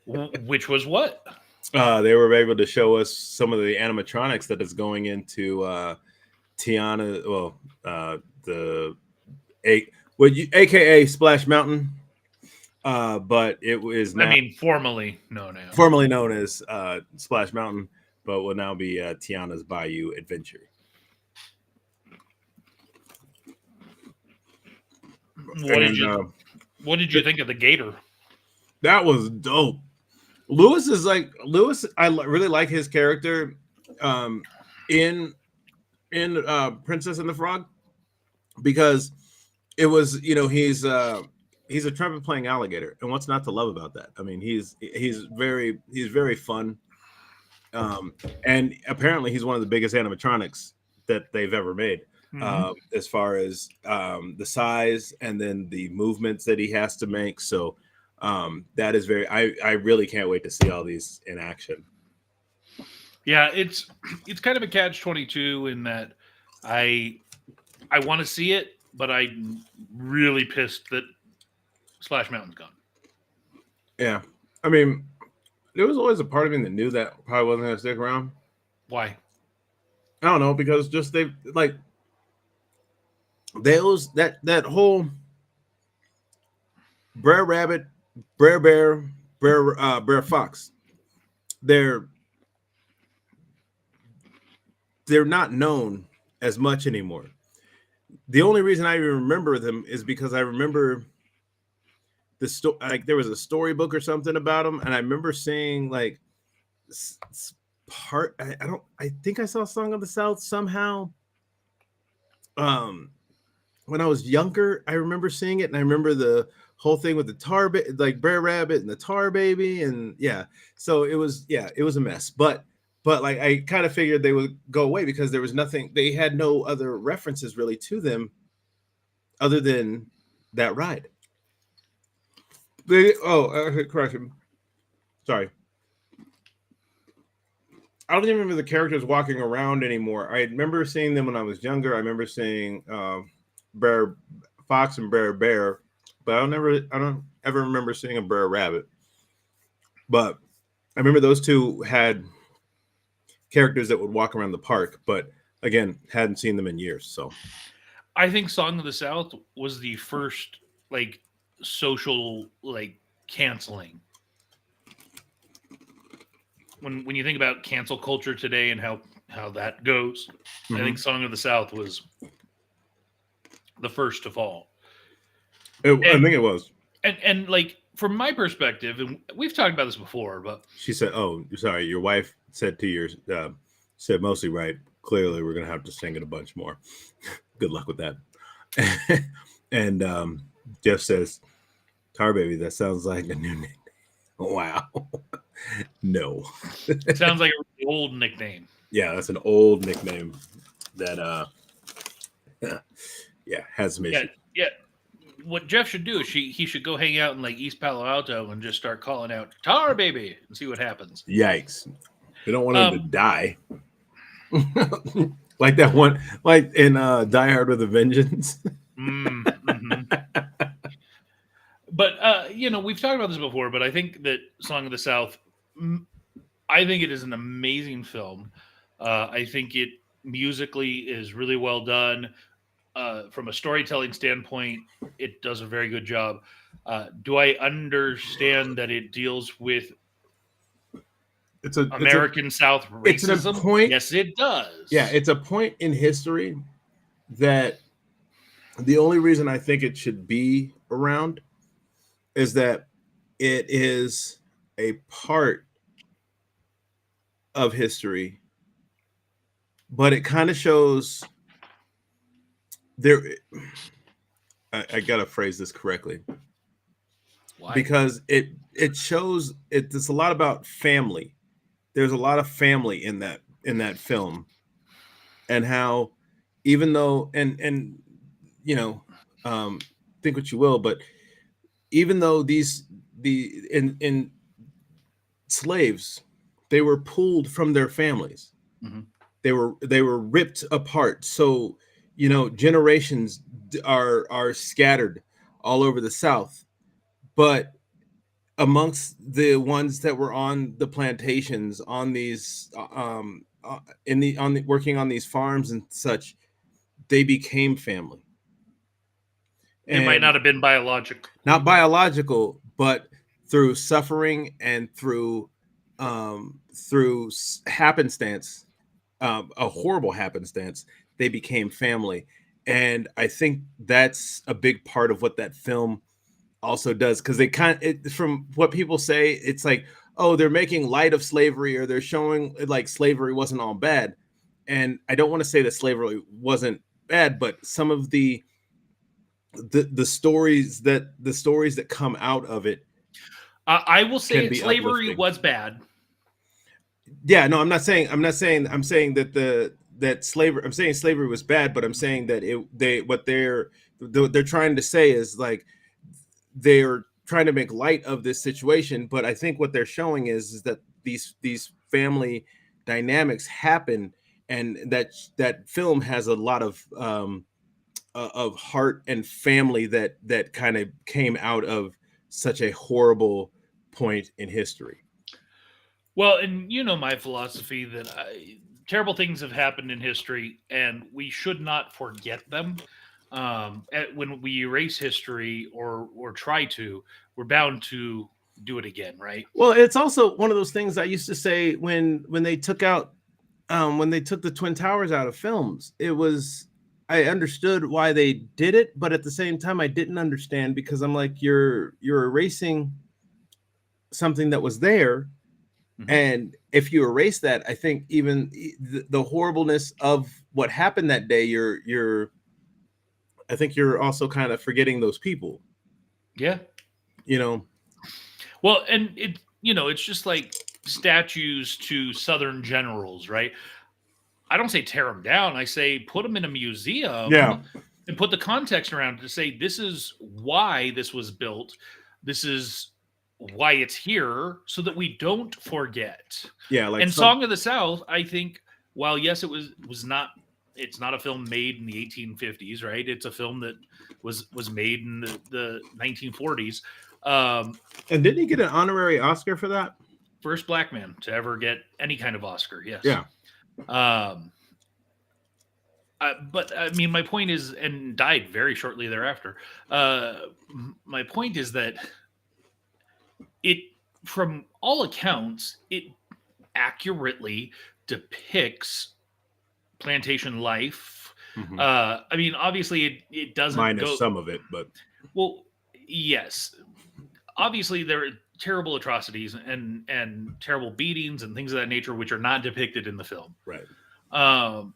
Which was what? They were able to show us some of the animatronics that is going into Tiana. Well, AKA Splash Mountain. But it was now, formerly known as Splash Mountain, but will now be Tiana's Bayou Adventure. What did you think of the gator? That was dope. Lewis. I really like his character in Princess and the Frog, because it was, he's a trumpet playing alligator, and what's not to love about that? I mean, he's very fun, and apparently he's one of the biggest animatronics that they've ever made. Mm-hmm. As far as the size and then the movements that he has to make. So that is I really can't wait to see all these in action. Yeah, it's kind of a catch-22 in that I want to see it, but I'm really pissed that Splash Mountain's gone. Yeah. I mean, there was always a part of me that knew that probably wasn't going to stick around. Why? I don't know, because just that whole Brer Rabbit, Brer Bear, Brer Fox, they're not known as much anymore. The only reason I even remember them is because I remember there was a storybook or something about them, and I remember seeing I think I saw Song of the South somehow. When I was younger, I remember seeing it, and I remember the whole thing with the Brer Rabbit and the Tar Baby, and yeah. So it was a mess. But I kind of figured they would go away because there was nothing. They had no other references really to them other than that ride. Correction. Sorry. I don't even remember the characters walking around anymore. I remember seeing them when I was younger. I remember seeing Brer Fox and Brer Bear, but I don't ever remember seeing a Brer Rabbit. But I remember those two had characters that would walk around the park, but again, hadn't seen them in years. So I think Song of the South was the first like social like canceling. When you think about cancel culture today and how that goes, I think Song of the South was the first to fall. I And think it was. and like from my perspective, and we've talked about this before, but She said, "Oh, sorry, your wife said to your said mostly right. Clearly, we're gonna have to sing it a bunch more. Good luck with that." And Jeff says, "Tar Baby, that sounds like a new name." Wow. No. it sounds like a really old nickname. Yeah, that's an old nickname that yeah, has some Yeah, issues. yeah. What Jeff should do is he should go hang out in like East Palo Alto and just start calling out "Tar Baby" and see what happens. Yikes. We don't want him to Um, die. Like that one, like in Die Hard with a Vengeance. mhm. But we've talked about this before, but I think that Song of the South, I think it is an amazing film. I think it musically is really well done. From a storytelling standpoint, it does a very good job. Do I understand that it deals with It's a American South it's a racism? point. Yes, it does. Yeah, it's a point in history that the only reason I think it should be around is that it is a part of history, but it kind of shows there. I gotta phrase this correctly. Why? Because it shows it's a lot about family. There's a lot of family in that film, and how even though and you know think what you will, but even though the in slaves, they were pulled from their families. Mhm. They were ripped apart. So generations are scattered all over the South, but amongst the ones that were on the plantations, on these in the on the working on these farms and such, they became family. It might And not have been biological. not biological, but through suffering and through happenstance, a horrible happenstance, they became family. And I think that's a big part of what that film also does, because from what people say, it's like, oh, they're making light of slavery, or they're showing like slavery wasn't all bad. And I don't want to say that slavery wasn't bad, but some of the stories that come out of it I will can say be slavery uplifting. was bad. Yeah, no, I'm saying that slavery, I'm saying slavery was bad, but I'm saying that they're trying to say is like they're trying to make light of this situation. But I think what they're showing is that these family dynamics happen, and that film has a lot of heart and family that kind of came out of such a horrible point in history. Well, and you know my philosophy that terrible things have happened in history, and we should not forget them. When we erase history or try to, we're bound to do it again, right? Well, it's also one of those things I used to say when they took out when they took the Twin Towers out of films. It was, I understood why they did it, but at the same time I didn't understand, because I'm like, you're erasing something that was there. Mm-hmm. And if you erase that, I think even the horribleness of what happened that day, I think you're also kind of forgetting those people, Yeah. you know. Well, and it's just like statues to Southern generals, right? I don't say tear them down. I say put them in a museum Yeah. and put the context around it to say this is why this was built. This is why it's here, so that we don't forget. Yeah, like And Song of the South, I think, while yes, it was not. It's not a film made in the 1850s, right? It's a film that was made in the 1940s. And didn't he get an honorary Oscar for that? First black man to ever get any kind of Oscar. Yes. Yeah. Um, but I mean, my point is, and died very shortly thereafter. My point is that it, from all accounts, it accurately depicts plantation life. Mhm. I mean, obviously, it doesn't Minus go some of it, but well. Yes, obviously there are terrible atrocities and terrible beatings and things of that nature, which are not depicted in the film. right. Um,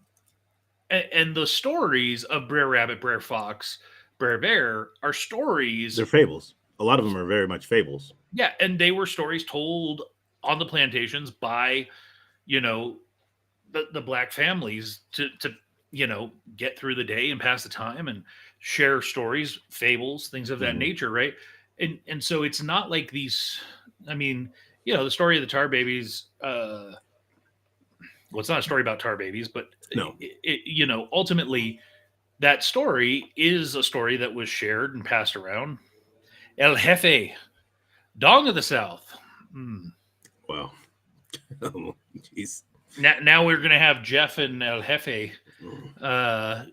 and the stories of Brer Rabbit, Brer Fox, Brer Bear are They're stories. fables. A lot of them are very much fables. Yeah, and they were stories told on the plantations by, you know, the black families to get through the day and pass the time and share stories, fables, things of that Mhm. nature, right? And so it's not like these. I mean, the story of the Tar Babies. Well, it's not a story about Tar Babies, but No. ultimately that story is a story that was shared and passed around. El Jefe, Dong of the South. Hmm. Wow. Oh, jeez. Now we're gonna have Jeff and El Jefe uh,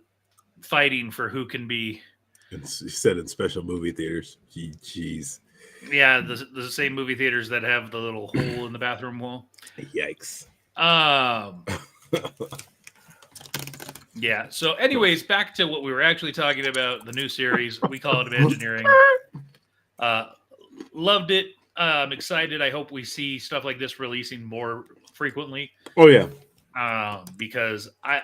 fighting for who can be. It's said in special movie theaters. Jeez. Yeah, the same movie theaters that have the little hole in the bathroom wall. Yikes. Um, yeah. So, anyways, back to what we were actually talking about. The new series, we call it Imagineering. Uh, Loved it. I'm excited. I hope we see stuff like this releasing more frequently. Oh yeah. Because I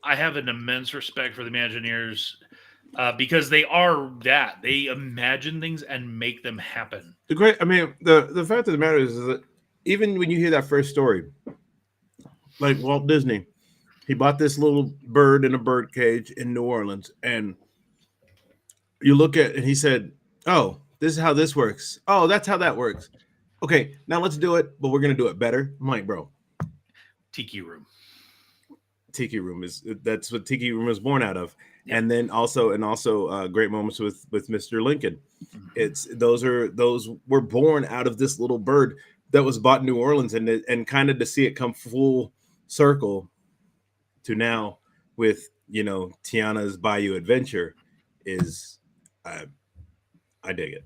have an immense respect for the Imagineers. Because they are that they imagine things and make them happen. The great. I mean, the fact of the matter is that even when you hear that first story, like Walt Disney, he bought this little bird in a bird cage in New Orleans, and you look at and he said, "Oh, this is how this works. Oh, that's how that works. Okay, now let's do it, but we're gonna do it better." I'm like, bro, Tiki Room. Tiki Room is that's what Tiki Room was born out of. Yeah. And then also great moments with Mr. Lincoln. Mhm. It's those were born out of this little bird that was bought in New Orleans, and kind of to see it come full circle to now with Tiana's Bayou Adventure is I dig it.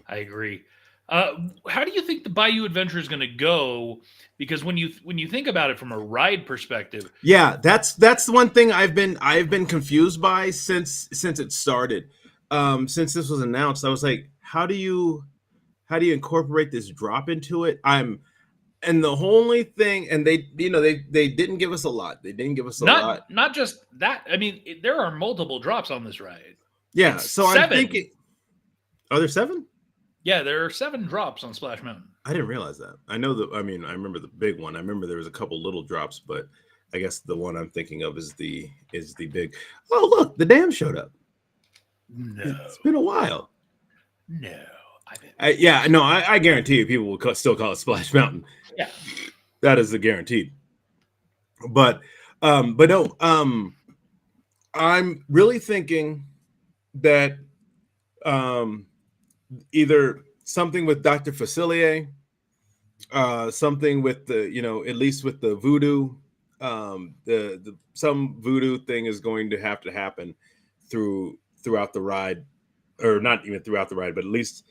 I agree. How do you think the Bayou Adventure is going to go? Because when you think about it from a ride perspective, Yeah, that's the one thing I've been confused by since it started. Since this was announced, I was like, how do you incorporate this drop into it? And the only thing, and they didn't give us a lot. They didn't give us a lot. not just that. I mean, there are multiple drops on this ride. Yeah, It's so I'm 7. thinking, are there 7? Yeah, there are 7 drops on Splash Mountain. I didn't realize that. I know that. I mean, I remember the big one. I remember there was a couple little drops, but I guess the one I'm thinking of is the big. Oh, look, the dam showed up. No, It's been a while. no. Yeah, no, I guarantee you, people will still call it Splash Mountain. Yeah. That is a guaranteed. But no, I'm really thinking that either something with Dr. Facilier, something with at least with the voodoo, the some voodoo thing is going to happen throughout the ride, or not even throughout the ride, but at least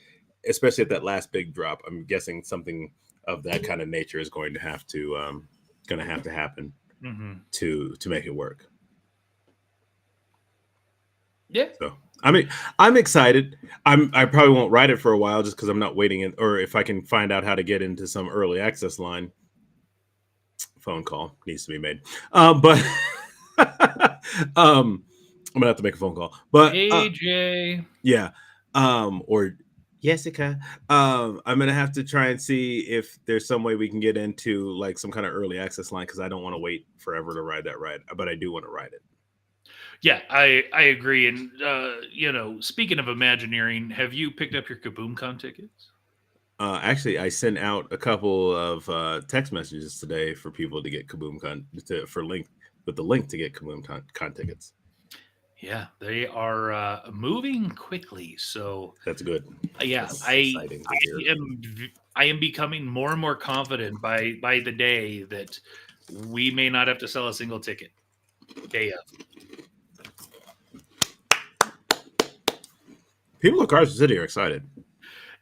especially at that last big drop. I'm guessing something of that kind of nature is going to have to happen Mm-hmm. to make it work. Yeah. So I'm excited. I probably won't ride it for a while just because I'm not waiting or if I can find out how to get into some early access line. Phone call needs to be made. But I'm gonna have to make a phone call. But AJ. yeah. Or Jessica. I'm gonna have to try and see if there's some way we can get into like some kind of early access line because I don't want to wait forever to ride that ride, but I do want to ride it. Yeah, I agree. And speaking of Imagineering, have you picked up your KaboomCon tickets? Actually, I sent out a couple of text messages today for people to get KaboomCon with the link to get KaboomCon tickets. Yeah, they are moving quickly. So That's good. yeah, That's exciting to hear. I am becoming more and more confident by the day that we may not have to sell a single ticket day of. People of Carson City are excited.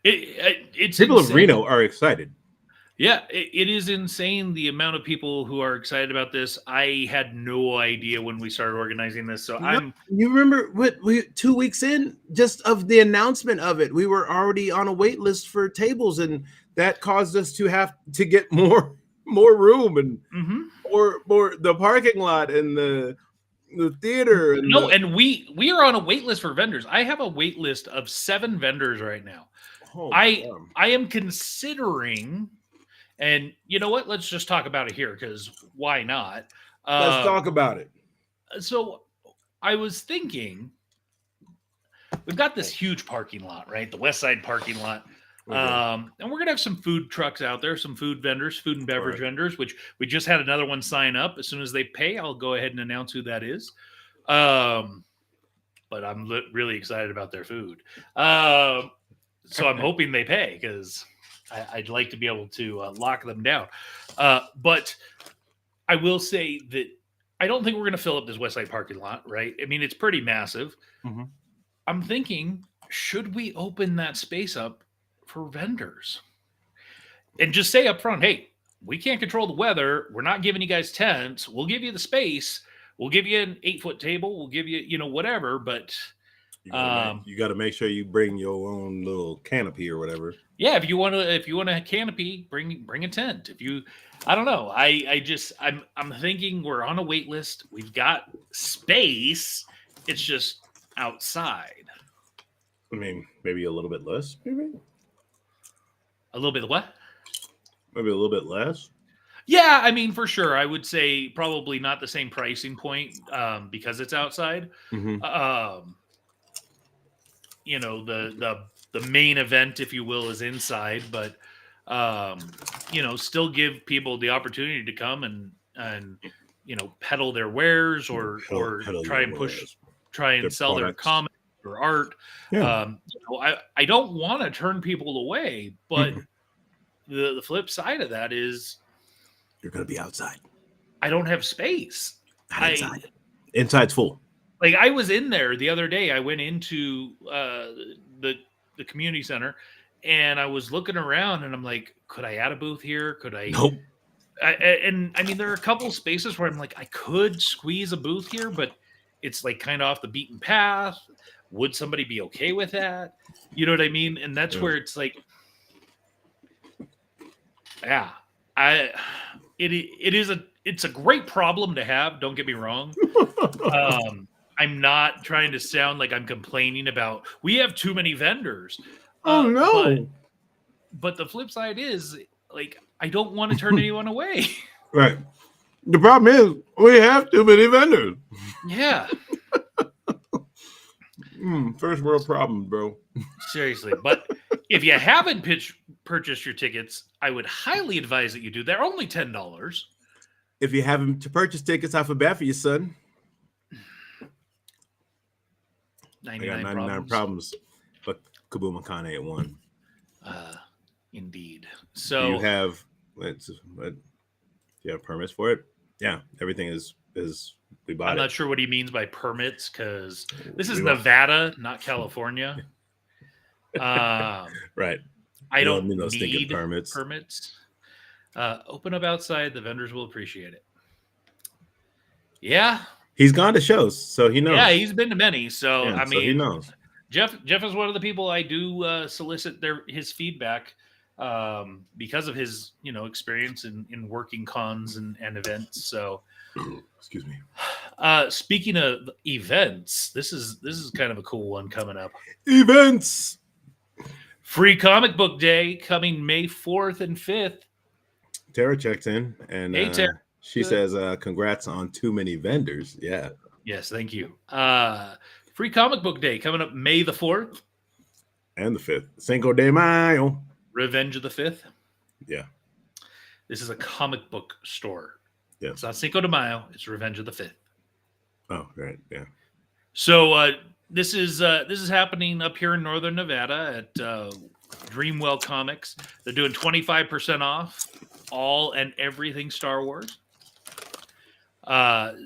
It's People of insane. Reno are excited. Yeah, it is insane the amount of people who are excited about this. I had no idea when we started organizing this, so No, you remember what we 2 weeks in just of the announcement of it, we were already on a wait list for tables, and that caused us to have to get more room and Mhm. more the parking lot and the theater and No, and we are on a wait list for vendors. I have a wait list of 7 vendors right now. oh my I God. I am considering, and you know what? Let's just talk about it here because why not? Let's Um, talk about it. so I was thinking, we've got this huge parking lot, right? The West Side parking lot. Okay. And we're gonna have some food trucks out there, some food vendors, food and beverage Right. vendors, which we just had another one sign up. As soon as they pay, I'll go ahead and announce who that is. Um, but I'm really excited about their food. So I'm hoping they pay because I'd like to be able to lock them down. But I will say that I don't think we're going to fill up this West Side parking lot, right? I mean, it's pretty massive. Mhm. I'm thinking, should we open that space up for vendors and just say up front, hey, we can't control the weather. We're not giving you guys tents. We'll give you the space. We'll give you an 8-foot table. We'll give you, whatever. But You gotta make sure you bring your own little canopy or whatever. yeah, if you want a canopy, bring a tent. If you, I don't know. I'm thinking we're on a wait list. We've got space. It's just outside. I mean, maybe a little bit less, maybe A little bit of what? a little bit less. Yeah, I mean for sure. I would say probably not the same pricing point because it's outside. Mm-hmm. Um, the main event, if you will, is inside, but still give people the opportunity to come and peddle their wares or Pedal try your and wares. try Their and sell their products. comics or art. Yeah. I don't want to turn people away, but Mhm. the flip side of that is You're gonna be outside. I don't have space. Not inside. Inside's full. Like I was in there the other day. I went into the community center, and I was looking around, and I'm like, could I add a booth here? Could I? Nope. And I mean, there are a couple spaces where I'm like, I could squeeze a booth here, but it's like kind of off the beaten path. Would somebody be okay with that? You know what I mean? And that's Yeah. where it's like, yeah, it's a great problem to have. Don't get me wrong. I'm not trying to sound like I'm complaining about we have too many vendors. Oh no. But the flip side is like I don't want to turn anyone away. Right. The problem is we have too many vendors. Yeah. First world problem, bro. Seriously. But if you haven't purchased your tickets, I would highly advise that you do. They're only $10. If you haven't to purchase tickets, I feel bad for you, son. 99 I got 99 problems. But Kaboom and Kane at one. Indeed. Do So you have permits for it? Yeah, everything is we bought I'm it. not sure what he means by permits because this is We bought- Nevada, not California. Right. I don't need those stinking need permits. Open up outside. The vendors will appreciate it. Yeah. He's gone to shows, so he knows. Yeah, he's been to many. So, Yeah, I mean, he knows. Jeff is one of the people I do solicit his feedback because of his, experience in working cons and events. So, excuse me. Speaking of events, this is kind of a cool one coming up. Events. Free Comic Book Day coming May 4th and 5th. Tara checks in and Hey, Tara. she says, congrats on too many vendors. Yeah. Yes, thank you. Free Comic Book Day coming up May the 4th. And the 5th. Cinco de Mayo. Revenge of the 5th. Yeah. This is a comic book store. Yeah. It's not Cinco de Mayo. It's Revenge of the 5th. Oh, right. Yeah. So this is happening up here in Northern Nevada at Dreamwell Comics. They're doing 25% off all and everything Star Wars.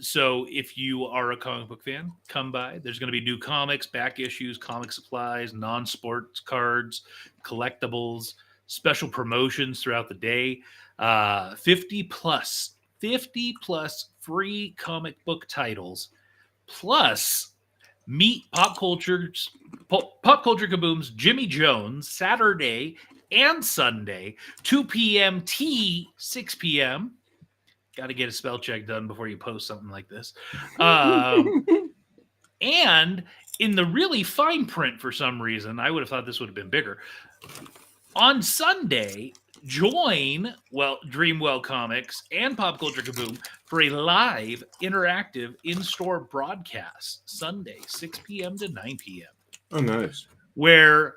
So if you are a comic book fan, come by. There's going to be new comics, back issues, comic supplies, non-sports cards, collectibles, special promotions throughout the day. 50 plus free comic book titles, plus meet Pop Culture Kaboom's Jimmy Jones Saturday and Sunday, 2 p.m. T, 6 p.m. Got to get a spell check done before you post something like this. And in the really fine print, for some reason, I would have thought this would have been bigger. On Sunday, join Dreamwell Comics and Pop Culture Kaboom for a live, interactive, in-store broadcast Sunday, 6 p.m. to 9 p.m. Oh, nice. Where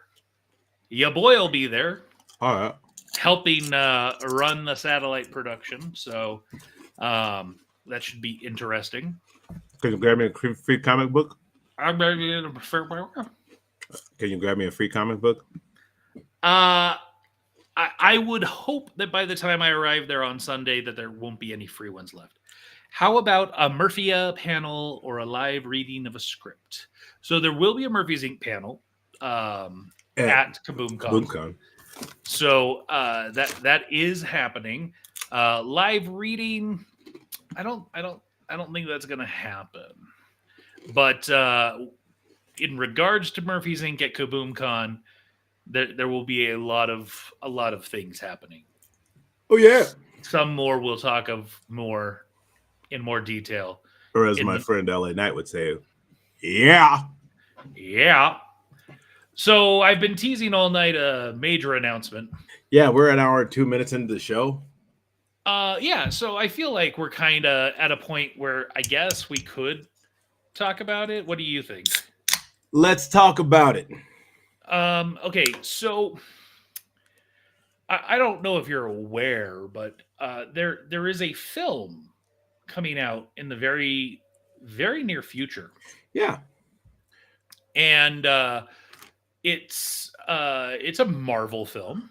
your boy will be there. All right. Helping run the satellite production. So that should be interesting. Can you grab me a free comic book? Can you grab me a free comic book? I would hope that by the time I arrive there on Sunday that there won't be any free ones left. How about a Murphia panel or a live reading of a script? So there will be a Murphy's Inc. panel at KaboomCon. So that is happening. Live reading, I don't think that's going to happen. But in regards to Murphy's Inc. at KaboomCon, there will be a lot of things happening. Oh yeah. Some more we'll talk of in more detail. Or as my friend LA Knight would say, yeah. Yeah. So I've been teasing all night a major announcement. Yeah, we're an hour and 2 minutes into the show. Yeah, so I feel like we're kind of at a point where I guess we could talk about it. What do you think? Let's talk about it. Okay, so I don't know if you're aware, but there is a film coming out in the very, very near future. Yeah. And it's a Marvel film.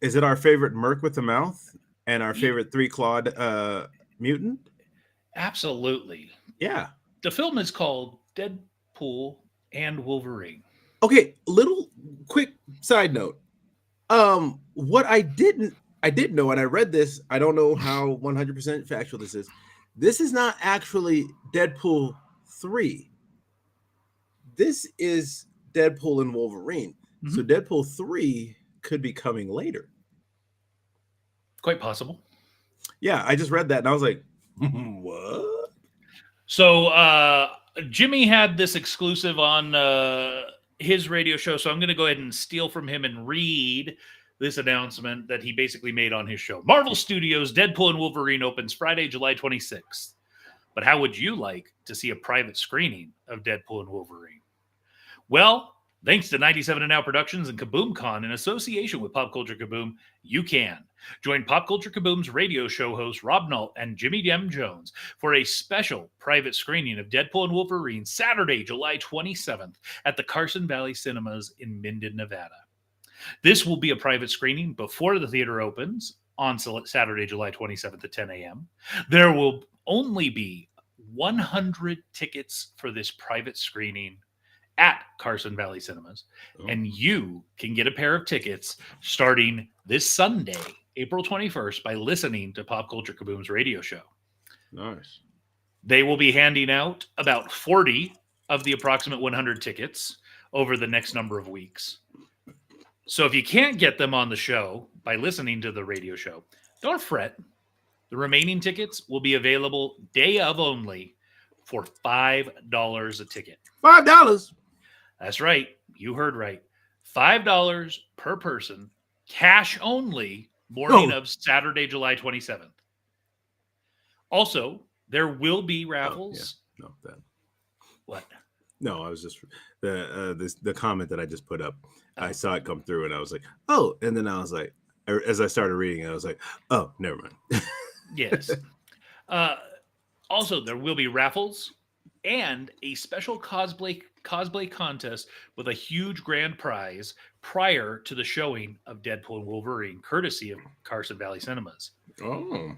Is it our favorite Merc with the mouth and our favorite three-clawed mutant? Absolutely. Yeah. The film is called Deadpool and Wolverine. Okay, little quick side note. What I didn't know, and I read this, I don't know how 100% factual this is. This is not actually Deadpool 3. This is Deadpool and Wolverine. Mm-hmm. So Deadpool 3 could be coming later. Quite possible. Yeah, I just read that and I was like, what? So Jimmy had this exclusive on his radio show, so I'm going to go ahead and steal from him and read this announcement that he basically made on his show. Marvel Studios' Deadpool and Wolverine opens Friday, July 26th. But how would you like to see a private screening of Deadpool and Wolverine? Well, thanks to 97 and Now Productions and KaboomCon in association with Pop Culture Kaboom, you can. Join Pop Culture Kaboom's radio show host Rob Nault and Jimmy M. Jones for a special private screening of Deadpool and Wolverine Saturday, July 27th at the Carson Valley Cinemas in Minden, Nevada. This will be a private screening before the theater opens on Saturday, July 27th at 10 a.m. There will only be 100 tickets for this private screening at Carson Valley Cinemas, and you can get a pair of tickets starting this Sunday, April 21st, by listening to Pop Culture Kaboom's radio show. Nice. They will be handing out about 40 of the approximate 100 tickets over the next number of weeks. So if you can't get them on the show by listening to the radio show, don't fret. The remaining tickets will be available day of only for $5 a ticket. $5? That's right. You heard right. $5 per person, cash only, morning of Saturday, July 27th. Also, there will be raffles. No, that. What? No, I was just the comment that I just put up. I saw it come through and I was like, oh, and then I was like, as I started reading it, I was like, oh, never mind. Yes. Also, there will be raffles and a special cosplay contest with a huge grand prize prior to the showing of Deadpool and Wolverine, courtesy of Carson Valley Cinemas. Oh.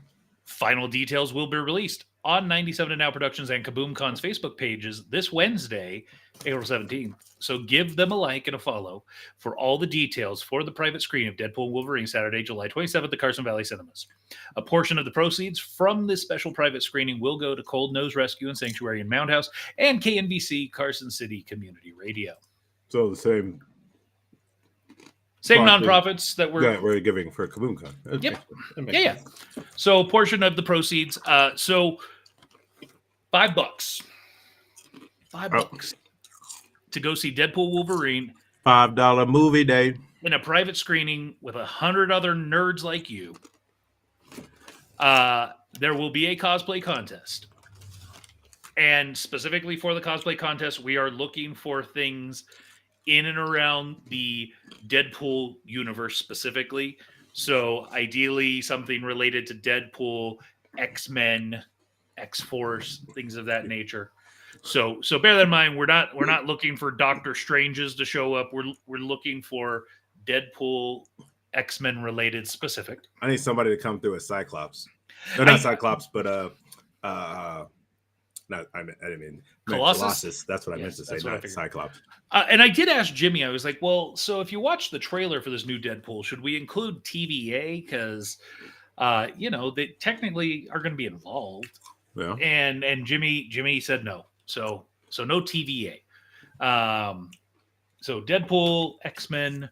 Final details will be released on 97 and Now Productions and KaboomCon's Facebook pages this Wednesday, April 17th. So give them a like and a follow for all the details for the private screening of Deadpool and Wolverine Saturday, July 27th at Carson Valley Cinemas. A portion of the proceeds from this special private screening will go to Cold Nose Rescue and Sanctuary in Mound House and KNBC Carson City Community Radio. So the same nonprofits that we're giving for KaboomCon. Yep. Yeah. So a portion of the proceeds. So $5. $5 to go see Deadpool Wolverine. $5 movie day In a private screening with 100 other nerds like you. There will be a cosplay contest. And specifically for the cosplay contest, we are looking for things in and around the Deadpool universe specifically. So ideally something related to Deadpool, X-Men, X-Force, things of that nature. So bear that in mind. We're not looking for Doctor Stranges to show up. We're looking for Deadpool, X-Men related specific. I need somebody to come through as Cyclops. No, not Cyclops, but I didn't mean Colossus. That's what I meant to say, not Cyclops. And I did ask Jimmy. I was like, "Well, so if you watch the trailer for this new Deadpool, should we include TVA? Because they technically are going to be involved." Yeah. And Jimmy said no. So no TVA. So Deadpool, X-Men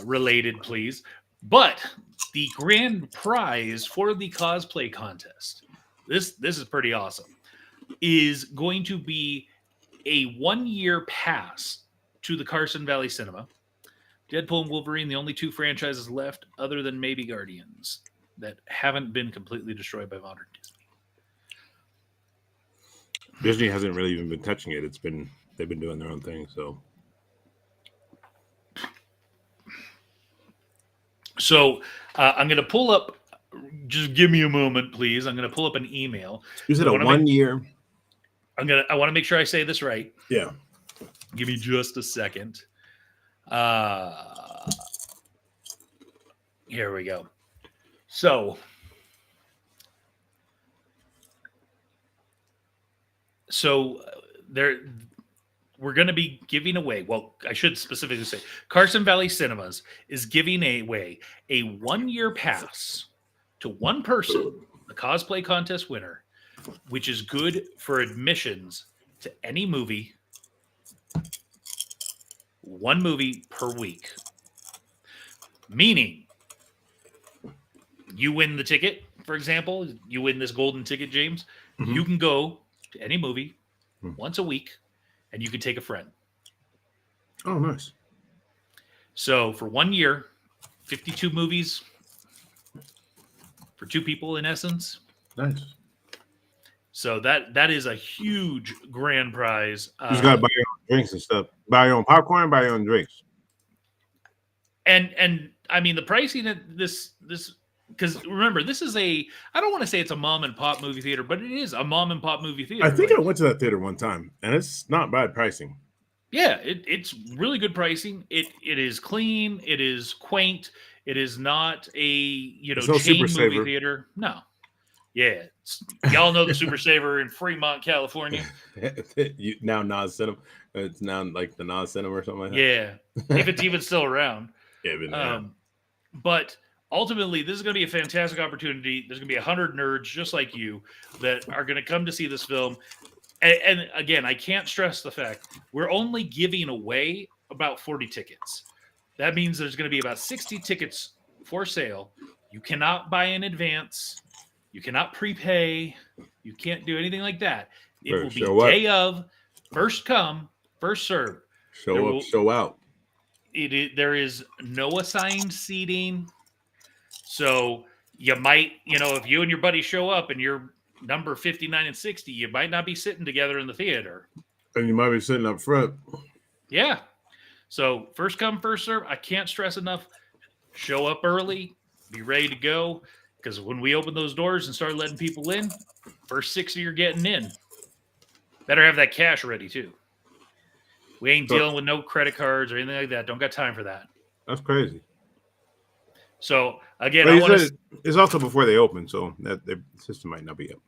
related, please. But the grand prize for the cosplay contest, this is pretty awesome, is going to be a 1-year pass to the Carson Valley Cinema. Deadpool and Wolverine, the only 2 franchises left, other than maybe Guardians, that haven't been completely destroyed by modern Disney. Disney hasn't really even been touching it. They've been doing their own thing. So I'm going to pull up. Just give me a moment, please. I'm going to pull up an email. You said a 1 year. I want to make sure I say this right. Yeah. Give me just a second. Here we go. So we're going to be giving away. Well, I should specifically say Carson Valley Cinemas is giving away a 1-year pass to one person, the cosplay contest winner, which is good for admissions to any movie, 1 movie per week. Meaning, you win the ticket, for example, you win this golden ticket, James, you can go to any movie once a week, and you can take a friend. Oh, nice. So for 1 year, 52 movies for 2 people in essence. Nice. So that is a huge grand prize. You just got to buy your own drinks and stuff. Buy your own popcorn, buy your own drinks. And I mean, the pricing at this, because remember, this is I don't want to say it's a mom and pop movie theater, but it is a mom and pop movie theater. I think I went to that theater one time, and it's not bad pricing. Yeah, it's really good pricing. It is clean. It is quaint. It is not a chain movie theater. No. Yeah, y'all know the Super Saver in Fremont, California. Now Nas Cinema. It's now like the Nas Cinema or something like that. Yeah, if it's even still around. Yeah, but ultimately, this is going to be a fantastic opportunity. There's going to be 100 nerds just like you that are going to come to see this film. And again, I can't stress the fact we're only giving away about 40 tickets. That means there's going to be about 60 tickets for sale. You cannot buy in advance. You cannot prepay. You can't do anything like that. It will be day of, first come, first serve. Show up, show out. There is no assigned seating. So you might, if you and your buddy show up and you're number 59 and 60, you might not be sitting together in the theater. And you might be sitting up front. Yeah. So first come, first serve. I can't stress enough. Show up early. Be ready to go. Because when we open those doors and start letting people in, first 60 are getting in. Better have that cash ready too. We ain't So- dealing with no credit cards or anything like that. Don't got time for that. That's crazy. So again, But I he want said to. it's also before they open, so that their system might not be up.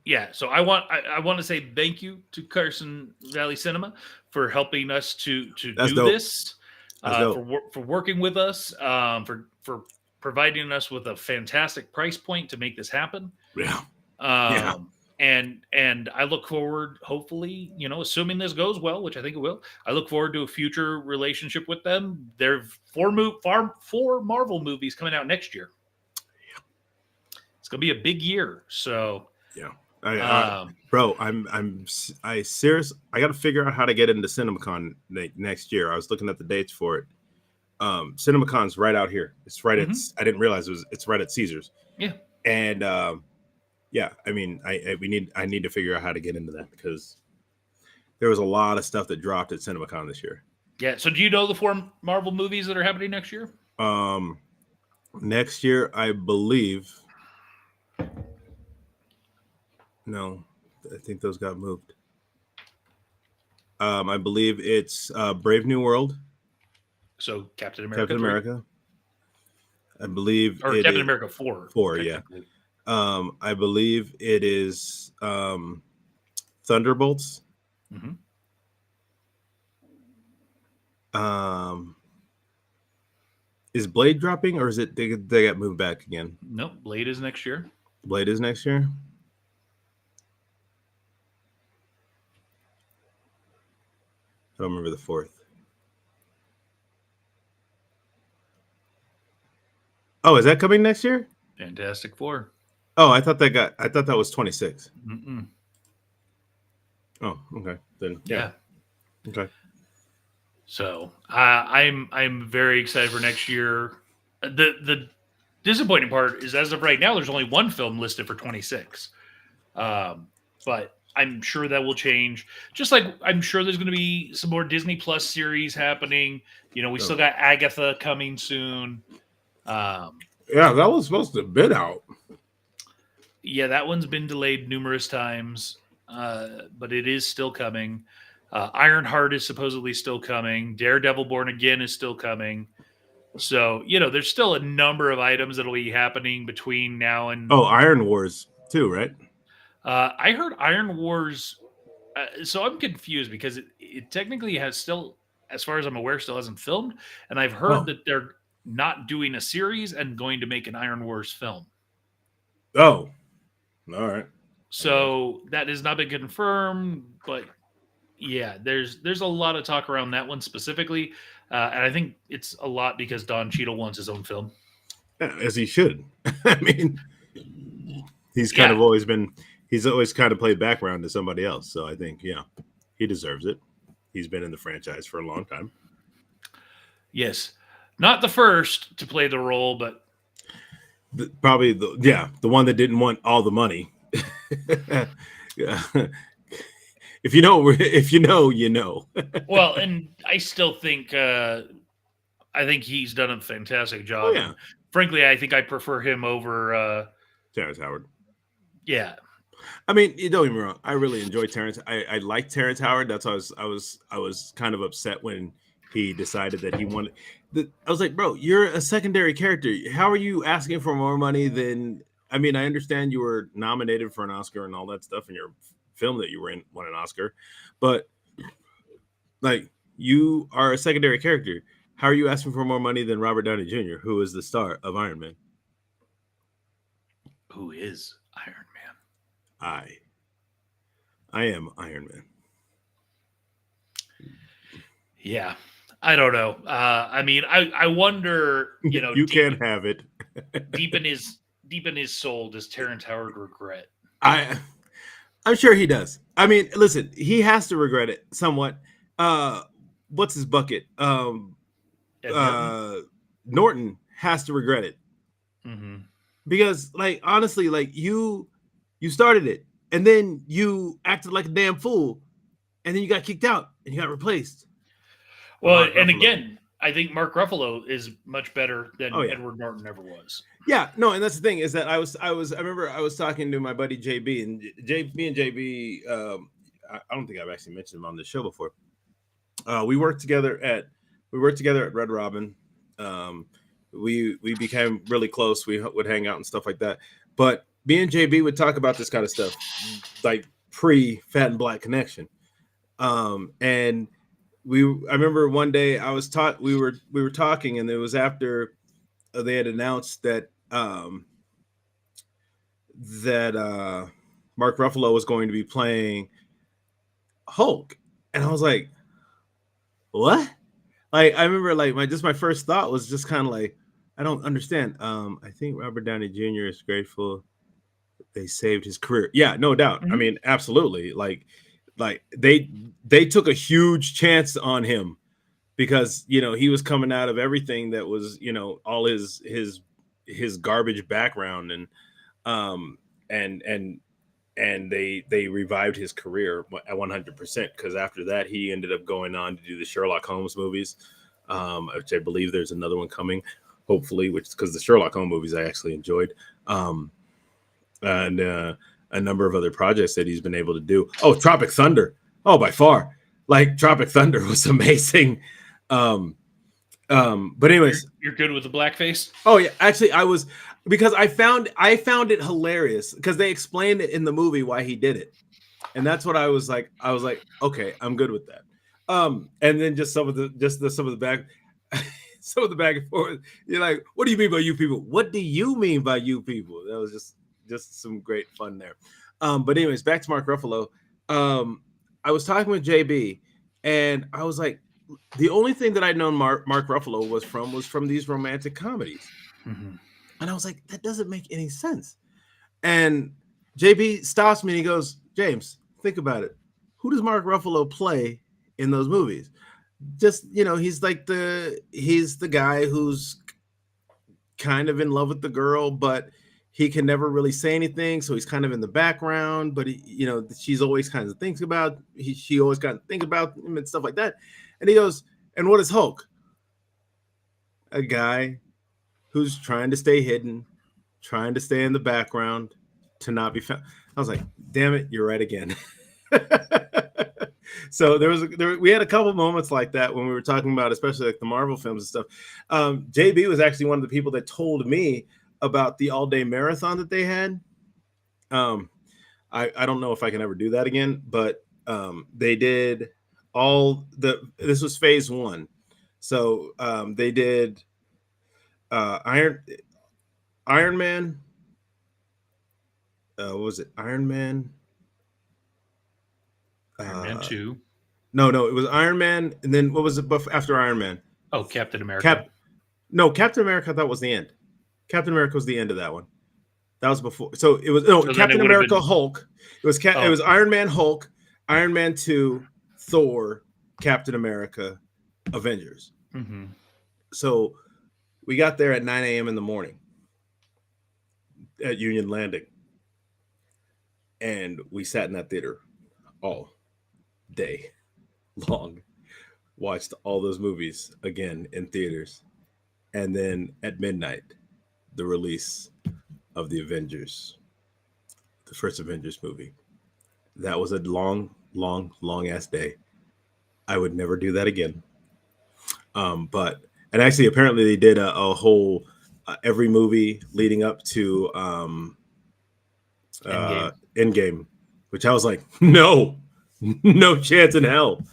Yeah, so I want to say thank you to Carson Valley Cinema for helping us to That's do dope. this, That's dope. for working with us, for providing us with a fantastic price point to make this happen. Yeah. And I look forward, hopefully, assuming this goes well, which I think it will. I look forward to a future relationship with them. There are four Marvel movies coming out next year. It's gonna be a big year, so. Yeah. Bro, I serious. I got to figure out how to get into CinemaCon next year. I was looking at the dates for it. CinemaCon's right out here. It's right at. I didn't realize it's right at Caesars. Yeah. And yeah, I mean, I need to figure out how to get into that because there was a lot of stuff that dropped at CinemaCon this year. Yeah. So do you know the four Marvel movies that are happening next year? Next year, I believe. No, I think those got moved. I believe it's Brave New World. So Captain America. Captain America. I believe or Captain America 4. 4, yeah. I believe it is Thunderbolts. Mm-hmm. Is Blade dropping, or is it they got moved back again? Nope, Blade is next year. Blade is next year. I don't remember the fourth. Oh, is that coming next year? Fantastic Four. Oh, I thought that was 26. Mm-mm. Oh, okay. Then Yeah. Okay. So I'm very excited for next year. The disappointing part is, as of right now, there's only one film listed for 26. But I'm sure that will change. Just like I'm sure there's going to be some more Disney Plus series happening. We still got Agatha coming soon. Yeah, that was supposed to have been out. Yeah, that one's been delayed numerous times, but it is still coming. Ironheart is supposedly still coming. Daredevil Born Again is still coming. So, there's still a number of items that'll be happening between now and... Oh, Iron Wars too, right? I heard Iron Wars... so I'm confused because it technically has still, as far as I'm aware, still hasn't filmed. And I've heard that they're not doing a series and going to make an Iron Wars film. Oh, all right. So that has not been confirmed, but yeah, there's a lot of talk around that one specifically, and I think it's a lot because Don Cheadle wants his own film, as he should. I mean, he's always kind of played background to somebody else, so I think he deserves it. He's been in the franchise for a long time. Yes, not the first to play the role, but probably the one that didn't want all the money. Yeah. If you know, you know. Well, and I still think I think he's done a fantastic job. Oh, yeah. Frankly, I think I prefer him over Terrence Howard. Yeah. I mean, you don't get me wrong. I really enjoy Terrence. I like Terrence Howard. That's why I was kind of upset when he decided that he wanted. I was like, bro, you're a secondary character. How are you asking for more money than? I mean, I understand you were nominated for an Oscar and all that stuff, and your film that you were in won an Oscar, but like, you are a secondary character. How are you asking for more money than Robert Downey Jr., who is the star of Iron Man? Who is Iron Man? I am Iron Man. Yeah, I don't know. I mean, I wonder. You can't have it. deep in his soul, does Terrence Howard regret? I'm sure he does. I mean, listen, he has to regret it somewhat. What's his bucket? Norton has to regret it. Mm-hmm. Because, like, honestly, like, you started it, and then you acted like a damn fool, and then you got kicked out, and you got replaced. Well, and again, I think Mark Ruffalo is much better than Edward Norton ever was. Yeah, no, and that's the thing is that I remember I was talking to my buddy JB, and JB, I don't think I've actually mentioned him on this show before. We worked together at Red Robin. We became really close. We would hang out and stuff like that. But me and JB would talk about this kind of stuff, like pre Fat and Black Connection. And I remember one day we were talking, and it was after they had announced that Mark Ruffalo was going to be playing Hulk, and I was like, what? Like, I remember, like, my first thought was just kind of like, I don't understand. I think Robert Downey Jr. is grateful they saved his career. Yeah, no doubt. Mm-hmm. I mean, absolutely. Like they took a huge chance on him because he was coming out of everything that was all his garbage background, and they revived his career at 100%, because after that he ended up going on to do the Sherlock Holmes movies, which I believe there's another one coming, hopefully, which because the Sherlock Holmes movies I actually enjoyed, and a number of other projects that he's been able to do. Oh, Tropic Thunder. Oh, by far, like Tropic Thunder was amazing. But anyways, you're good with the blackface. Oh yeah, actually, I was, because I found it hilarious because they explained it in the movie why he did it, and that's what I was like, okay, I'm good with that. And then just some of the back, some of the back and forth. You're like, what do you mean by you people? What do you mean by you people? That was just some great fun there. But anyways, back to Mark Ruffalo. I was talking with JB, and I was like, the only thing that I'd known Mark Ruffalo was from these romantic comedies. Mm-hmm. And I was like, that doesn't make any sense. And JB stops me and he goes, James, think about it. Who does Mark Ruffalo play in those movies? Just, he's the guy who's kind of in love with the girl, but he can never really say anything. So he's kind of in the background, but she's always kind of thinks about, she always kind of think about him and stuff like that. And he goes, and what is Hulk? A guy who's trying to stay hidden, trying to stay in the background, to not be found. I was like, damn it, you're right again. So we had a couple moments like that when we were talking about, especially like the Marvel films and stuff. JB was actually one of the people that told me about the all-day marathon that they had. I don't know if I can ever do that again, but they did this was phase 1. So they did Iron Man. What was it? Iron Man? Iron Man 2. No, it was Iron Man, and then what was it after Iron Man? Oh, Captain America. Captain America I thought was the end. Captain America was the end of that one. That was before. So it was Captain America, Hulk. It was It was Iron Man, Hulk, Iron Man 2, Thor, Captain America, Avengers. Mm-hmm. So we got there at 9 a.m. in the morning at Union Landing, and we sat in that theater all day long, watched all those movies again in theaters, and then at midnight, the release of the Avengers, the first Avengers movie. That was a long ass day. I would never do that again. And actually, apparently, they did a whole every movie leading up to Endgame, which I was like, no chance in hell.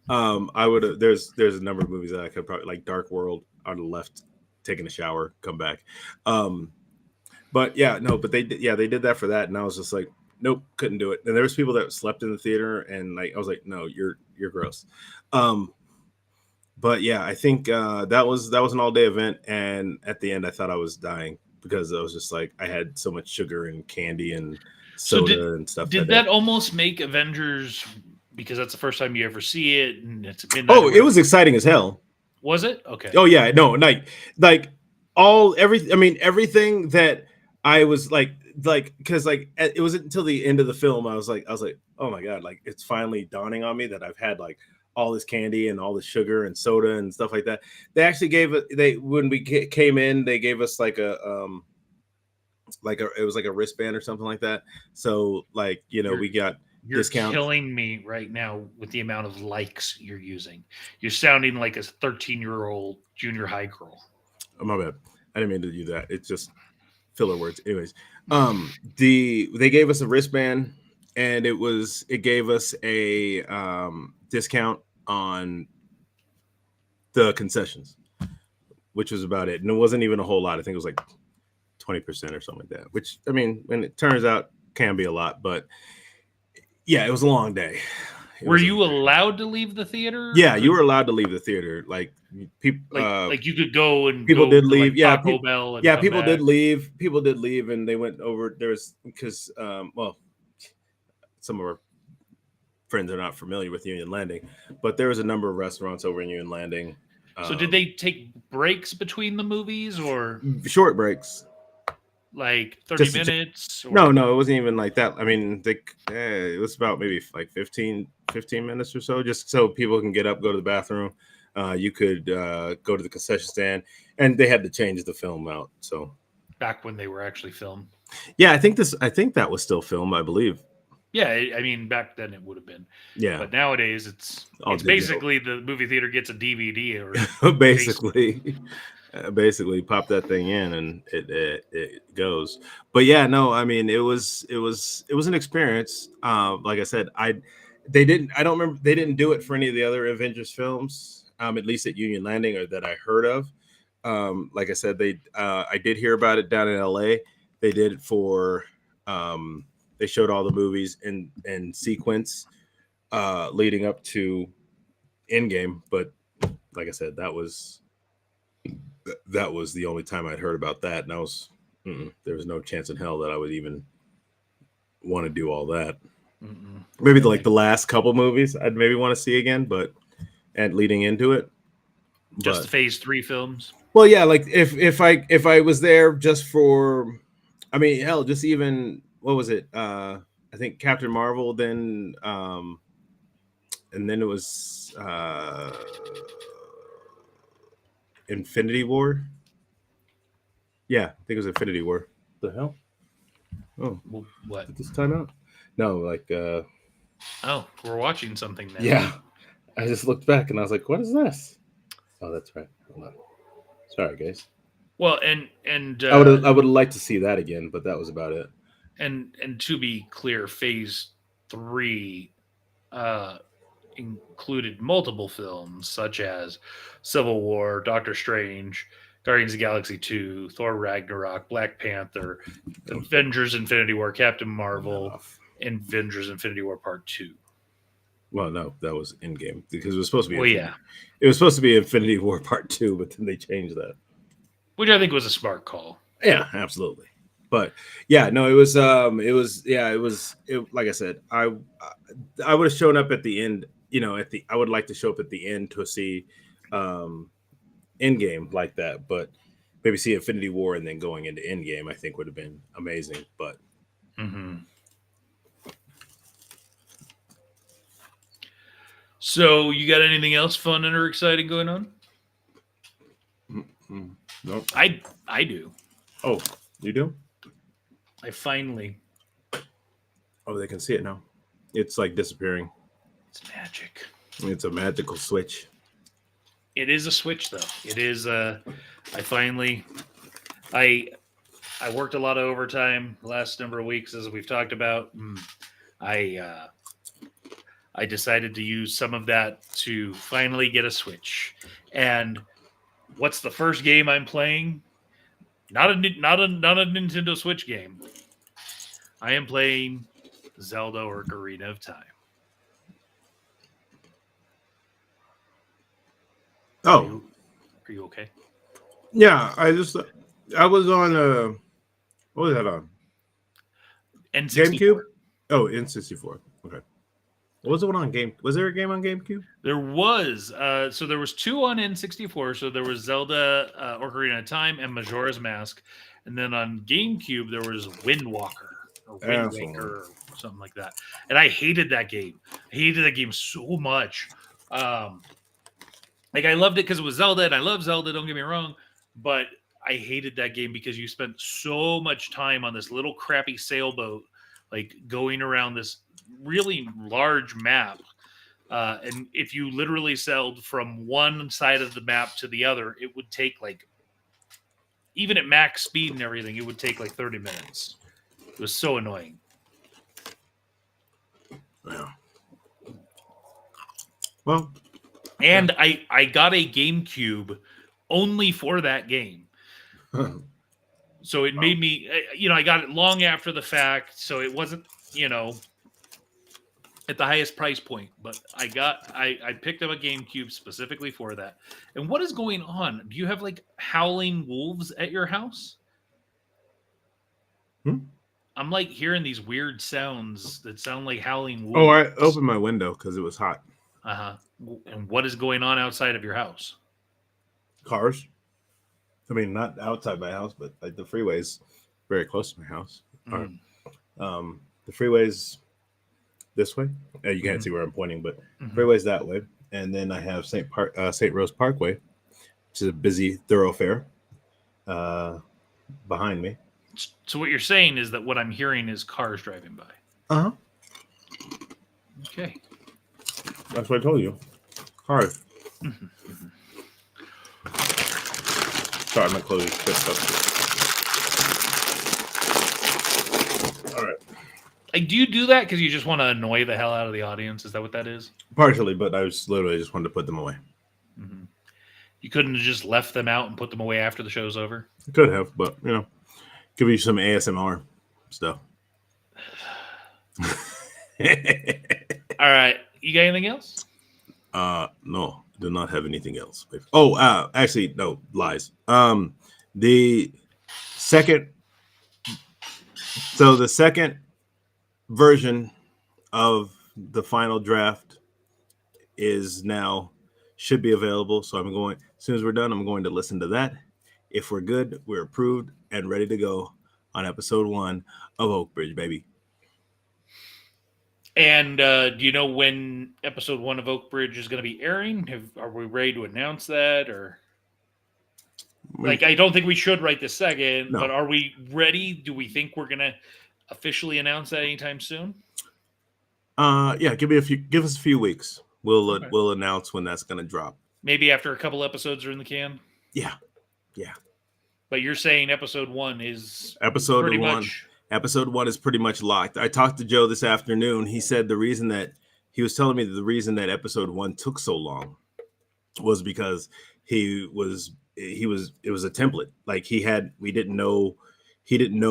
I would have. There's a number of movies that I could probably, like Dark World, I'd have left, taken a shower, come back. But they did that for that, and I was just like, nope, couldn't do it. And there was people that slept in the theater, and like I was like, no, you're gross. But yeah, I think that was an all day event, and at the end, I thought I was dying because I was just like, I had so much sugar and candy and soda and stuff. Did that almost make Avengers, because that's the first time you ever see it, and it's midnight? Oh, it was exciting as hell. Was it? Okay. Oh yeah, no, everything that I was like, because like it wasn't until the end of the film I was like, oh my god, like it's finally dawning on me that I've had like all this candy and all this sugar and soda and stuff like that. They actually gave it. When we came in, they gave us like it was like a wristband or something like that. So like we got You're discount. killing me right now with the amount of likes you're using. You're sounding like a 13-year-old junior high girl. Oh, my bad. I didn't mean to do that. It's just filler words. Anyways, they gave us a wristband, and it gave us a discount on the concessions, which was about it. And it wasn't even a whole lot. I think it was like 20% or something like that, which, I mean, when it turns out can be a lot, but yeah, it was a long day. Were you allowed to leave the theater? Yeah, you were allowed to leave the theater. Like people, like you could go and people go did to leave. like Yeah, Taco Bell and yeah, come people back. did leave. People did leave, and they went over. There was because well, some of our friends are not familiar with Union Landing, but there was a number of restaurants over in Union Landing. So did they take breaks between the movies or Short breaks? like 30 Just to minutes? Or... No, it wasn't even like that. I mean, it was about maybe like 15 minutes or so, just so people can get up, go to the bathroom. You could go to the concession stand, and they had to change the film out. So back when they were actually filmed. Yeah, I think that was still filmed, I believe. Yeah, I mean back then it would have been. Yeah, but nowadays it's basically the movie theater gets a DVD or basically pop that thing in and it goes. But yeah, no, I mean it was an experience. Like I said, I don't remember, they didn't do it for any of the other Avengers films, at least at Union Landing or that I heard of. Like I said, I did hear about it down in LA. They did it for they showed all the movies in sequence leading up to Endgame, but like I said, that was the only time I'd heard about that, and there was no chance in hell that I would even want to do all that. Maybe like the last couple movies I'd maybe want to see again, and leading into it, just the Phase 3 films. Well, yeah, like if I was there just for, I mean, hell, just even what was it? I think Captain Marvel, then and then it was Infinity War. Yeah, I think it was Infinity War. The hell? Oh, what? Did this time out? No, like. Oh, we're watching something now. Yeah, I just looked back and I was like, "What is this?" Oh, that's right. Hold on. Sorry, guys. Well, and I would like to see that again, but that was about it. And to be clear, Phase 3 included multiple films such as Civil War, Doctor Strange, Guardians of the Galaxy 2, Thor Ragnarok, Black Panther, Avengers Infinity War, Captain Marvel, and Avengers Infinity War Part 2. Well, no, that was Endgame because it was supposed to be. Well, yeah, it was supposed to be Infinity War Part 2, but then they changed that, which I think was a smart call. Yeah, absolutely. But yeah, no, it was like I said, I would have shown up at the end. I would like to show up at the end to see Endgame like that, but maybe see Infinity War and then going into Endgame, I think would have been amazing. But So, you got anything else fun or exciting going on? Nope. I do. Oh, you do? I finally. Oh, they can see it now. It's like disappearing. It's magic. It's a magical switch. It is a switch, though. It is. I worked a lot of overtime the last number of weeks, as we've talked about. I decided to use some of that to finally get a Switch. And what's the first game I'm playing? Not a Nintendo Switch game. I am playing Zelda Ocarina of Time. Oh, are you okay? Yeah, I was on what was that on? N64. GameCube? Oh, N64. Okay. What was the one on Game? Was there a game on GameCube? There was. So there was two on N64. So there was Zelda Ocarina of Time and Majora's Mask. And then on GameCube, there was Wind Walker or Wind Waker or something like that. And I hated that game. I hated that game so much. Like, I loved it because it was Zelda, and I love Zelda, don't get me wrong. But I hated that game because you spent so much time on this little crappy sailboat, like going around this really large map. And if you literally sailed from one side of the map to the other, it would take like, even at max speed and everything, it would take like 30 minutes. It was so annoying. Yeah. Well, and I got a GameCube only for that game. So it made me, I got it long after the fact, so it wasn't, at the highest price point. But I picked up a GameCube specifically for that. And what is going on? Do you have like howling wolves at your house? I'm like hearing these weird sounds that sound like howling wolves. Oh, I opened my window because it was hot. Uh-huh. And what is going on outside of your house? Cars. I mean, not outside my house, but like the freeway's very close to my house. The freeway's this way. You can't see where I'm pointing, but freeway's that way. And then I have St. Rose Parkway, which is a busy thoroughfare behind me. So what you're saying is that what I'm hearing is cars driving by. Uh-huh. Okay. That's what I told you. Cars. Sorry, my clothes just up. All right. Like, do you do that because you just want to annoy the hell out of the audience? Is that what that is? Partially, but I was literally just wanted to put them away. Mm-hmm. You couldn't have just left them out and put them away after the show's over? I could have, but, give you some ASMR stuff. All right. You got anything else? No, do not have anything else. Oh, actually, no, lies. The second version of the final draft should be available. So as soon as we're done, I'm going to listen to that. If we're good, we're approved and ready to go on episode 1 of Oakbridge, baby. And do you know when episode 1 of Oakbridge is going to be airing? Are we ready to announce that? Or I don't think we should right this second, but are we ready? Do we think we're going to officially announce that anytime soon? Yeah, give us a few weeks. We'll announce when that's going to drop. Maybe after a couple episodes are in the can? Yeah. But you're saying episode 1 is Episode 1 is pretty much locked. I talked to Joe this afternoon. He said he was telling me that the reason that episode 1 took so long was because it was a template. Like he didn't know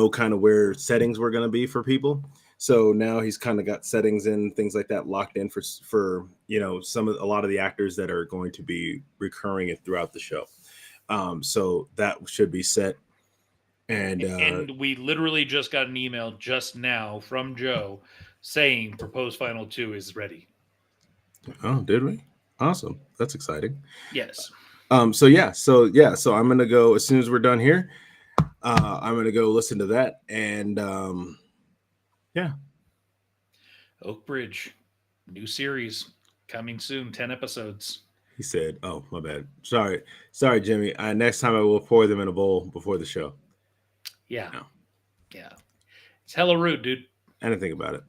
kind of where settings were going to be for people. So now he's kind of got settings and things like that locked in for a lot of the actors that are going to be recurring throughout the show. So that should be set. And we literally just got an email just now from Joe saying proposed final 2 is ready. Oh, did we? Awesome. That's exciting. Yes. So I'm going to go as soon as we're done here. I'm going to go listen to that. And yeah. Oakbridge, new series coming soon, 10 episodes. He said, oh, my bad. Sorry, Jimmy. Next time I will pour them in a bowl before the show. Yeah. No. Yeah. It's hella rude, dude. I didn't think about it.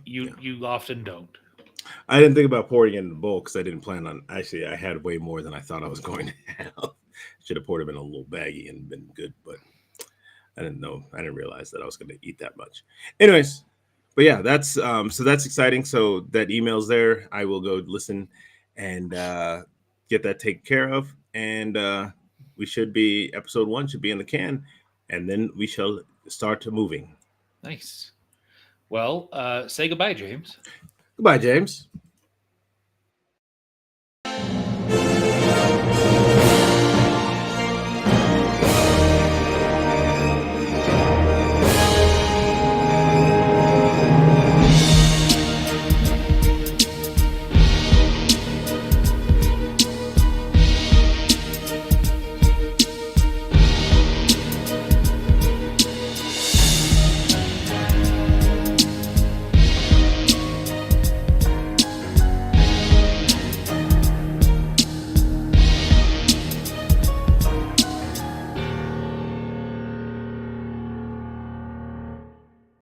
You often don't. I didn't think about pouring it in the bowl because I didn't plan on. Actually, I had way more than I thought I was going to have. Should have poured them in a little baggie and been good, but I didn't know. I didn't realize that I was going to eat that much. Anyways, but yeah, that's exciting. So that email's there. I will go listen and get that taken care of, and episode 1 should be in the can. And then we shall start moving. Nice. Well, say goodbye, James. Goodbye, James.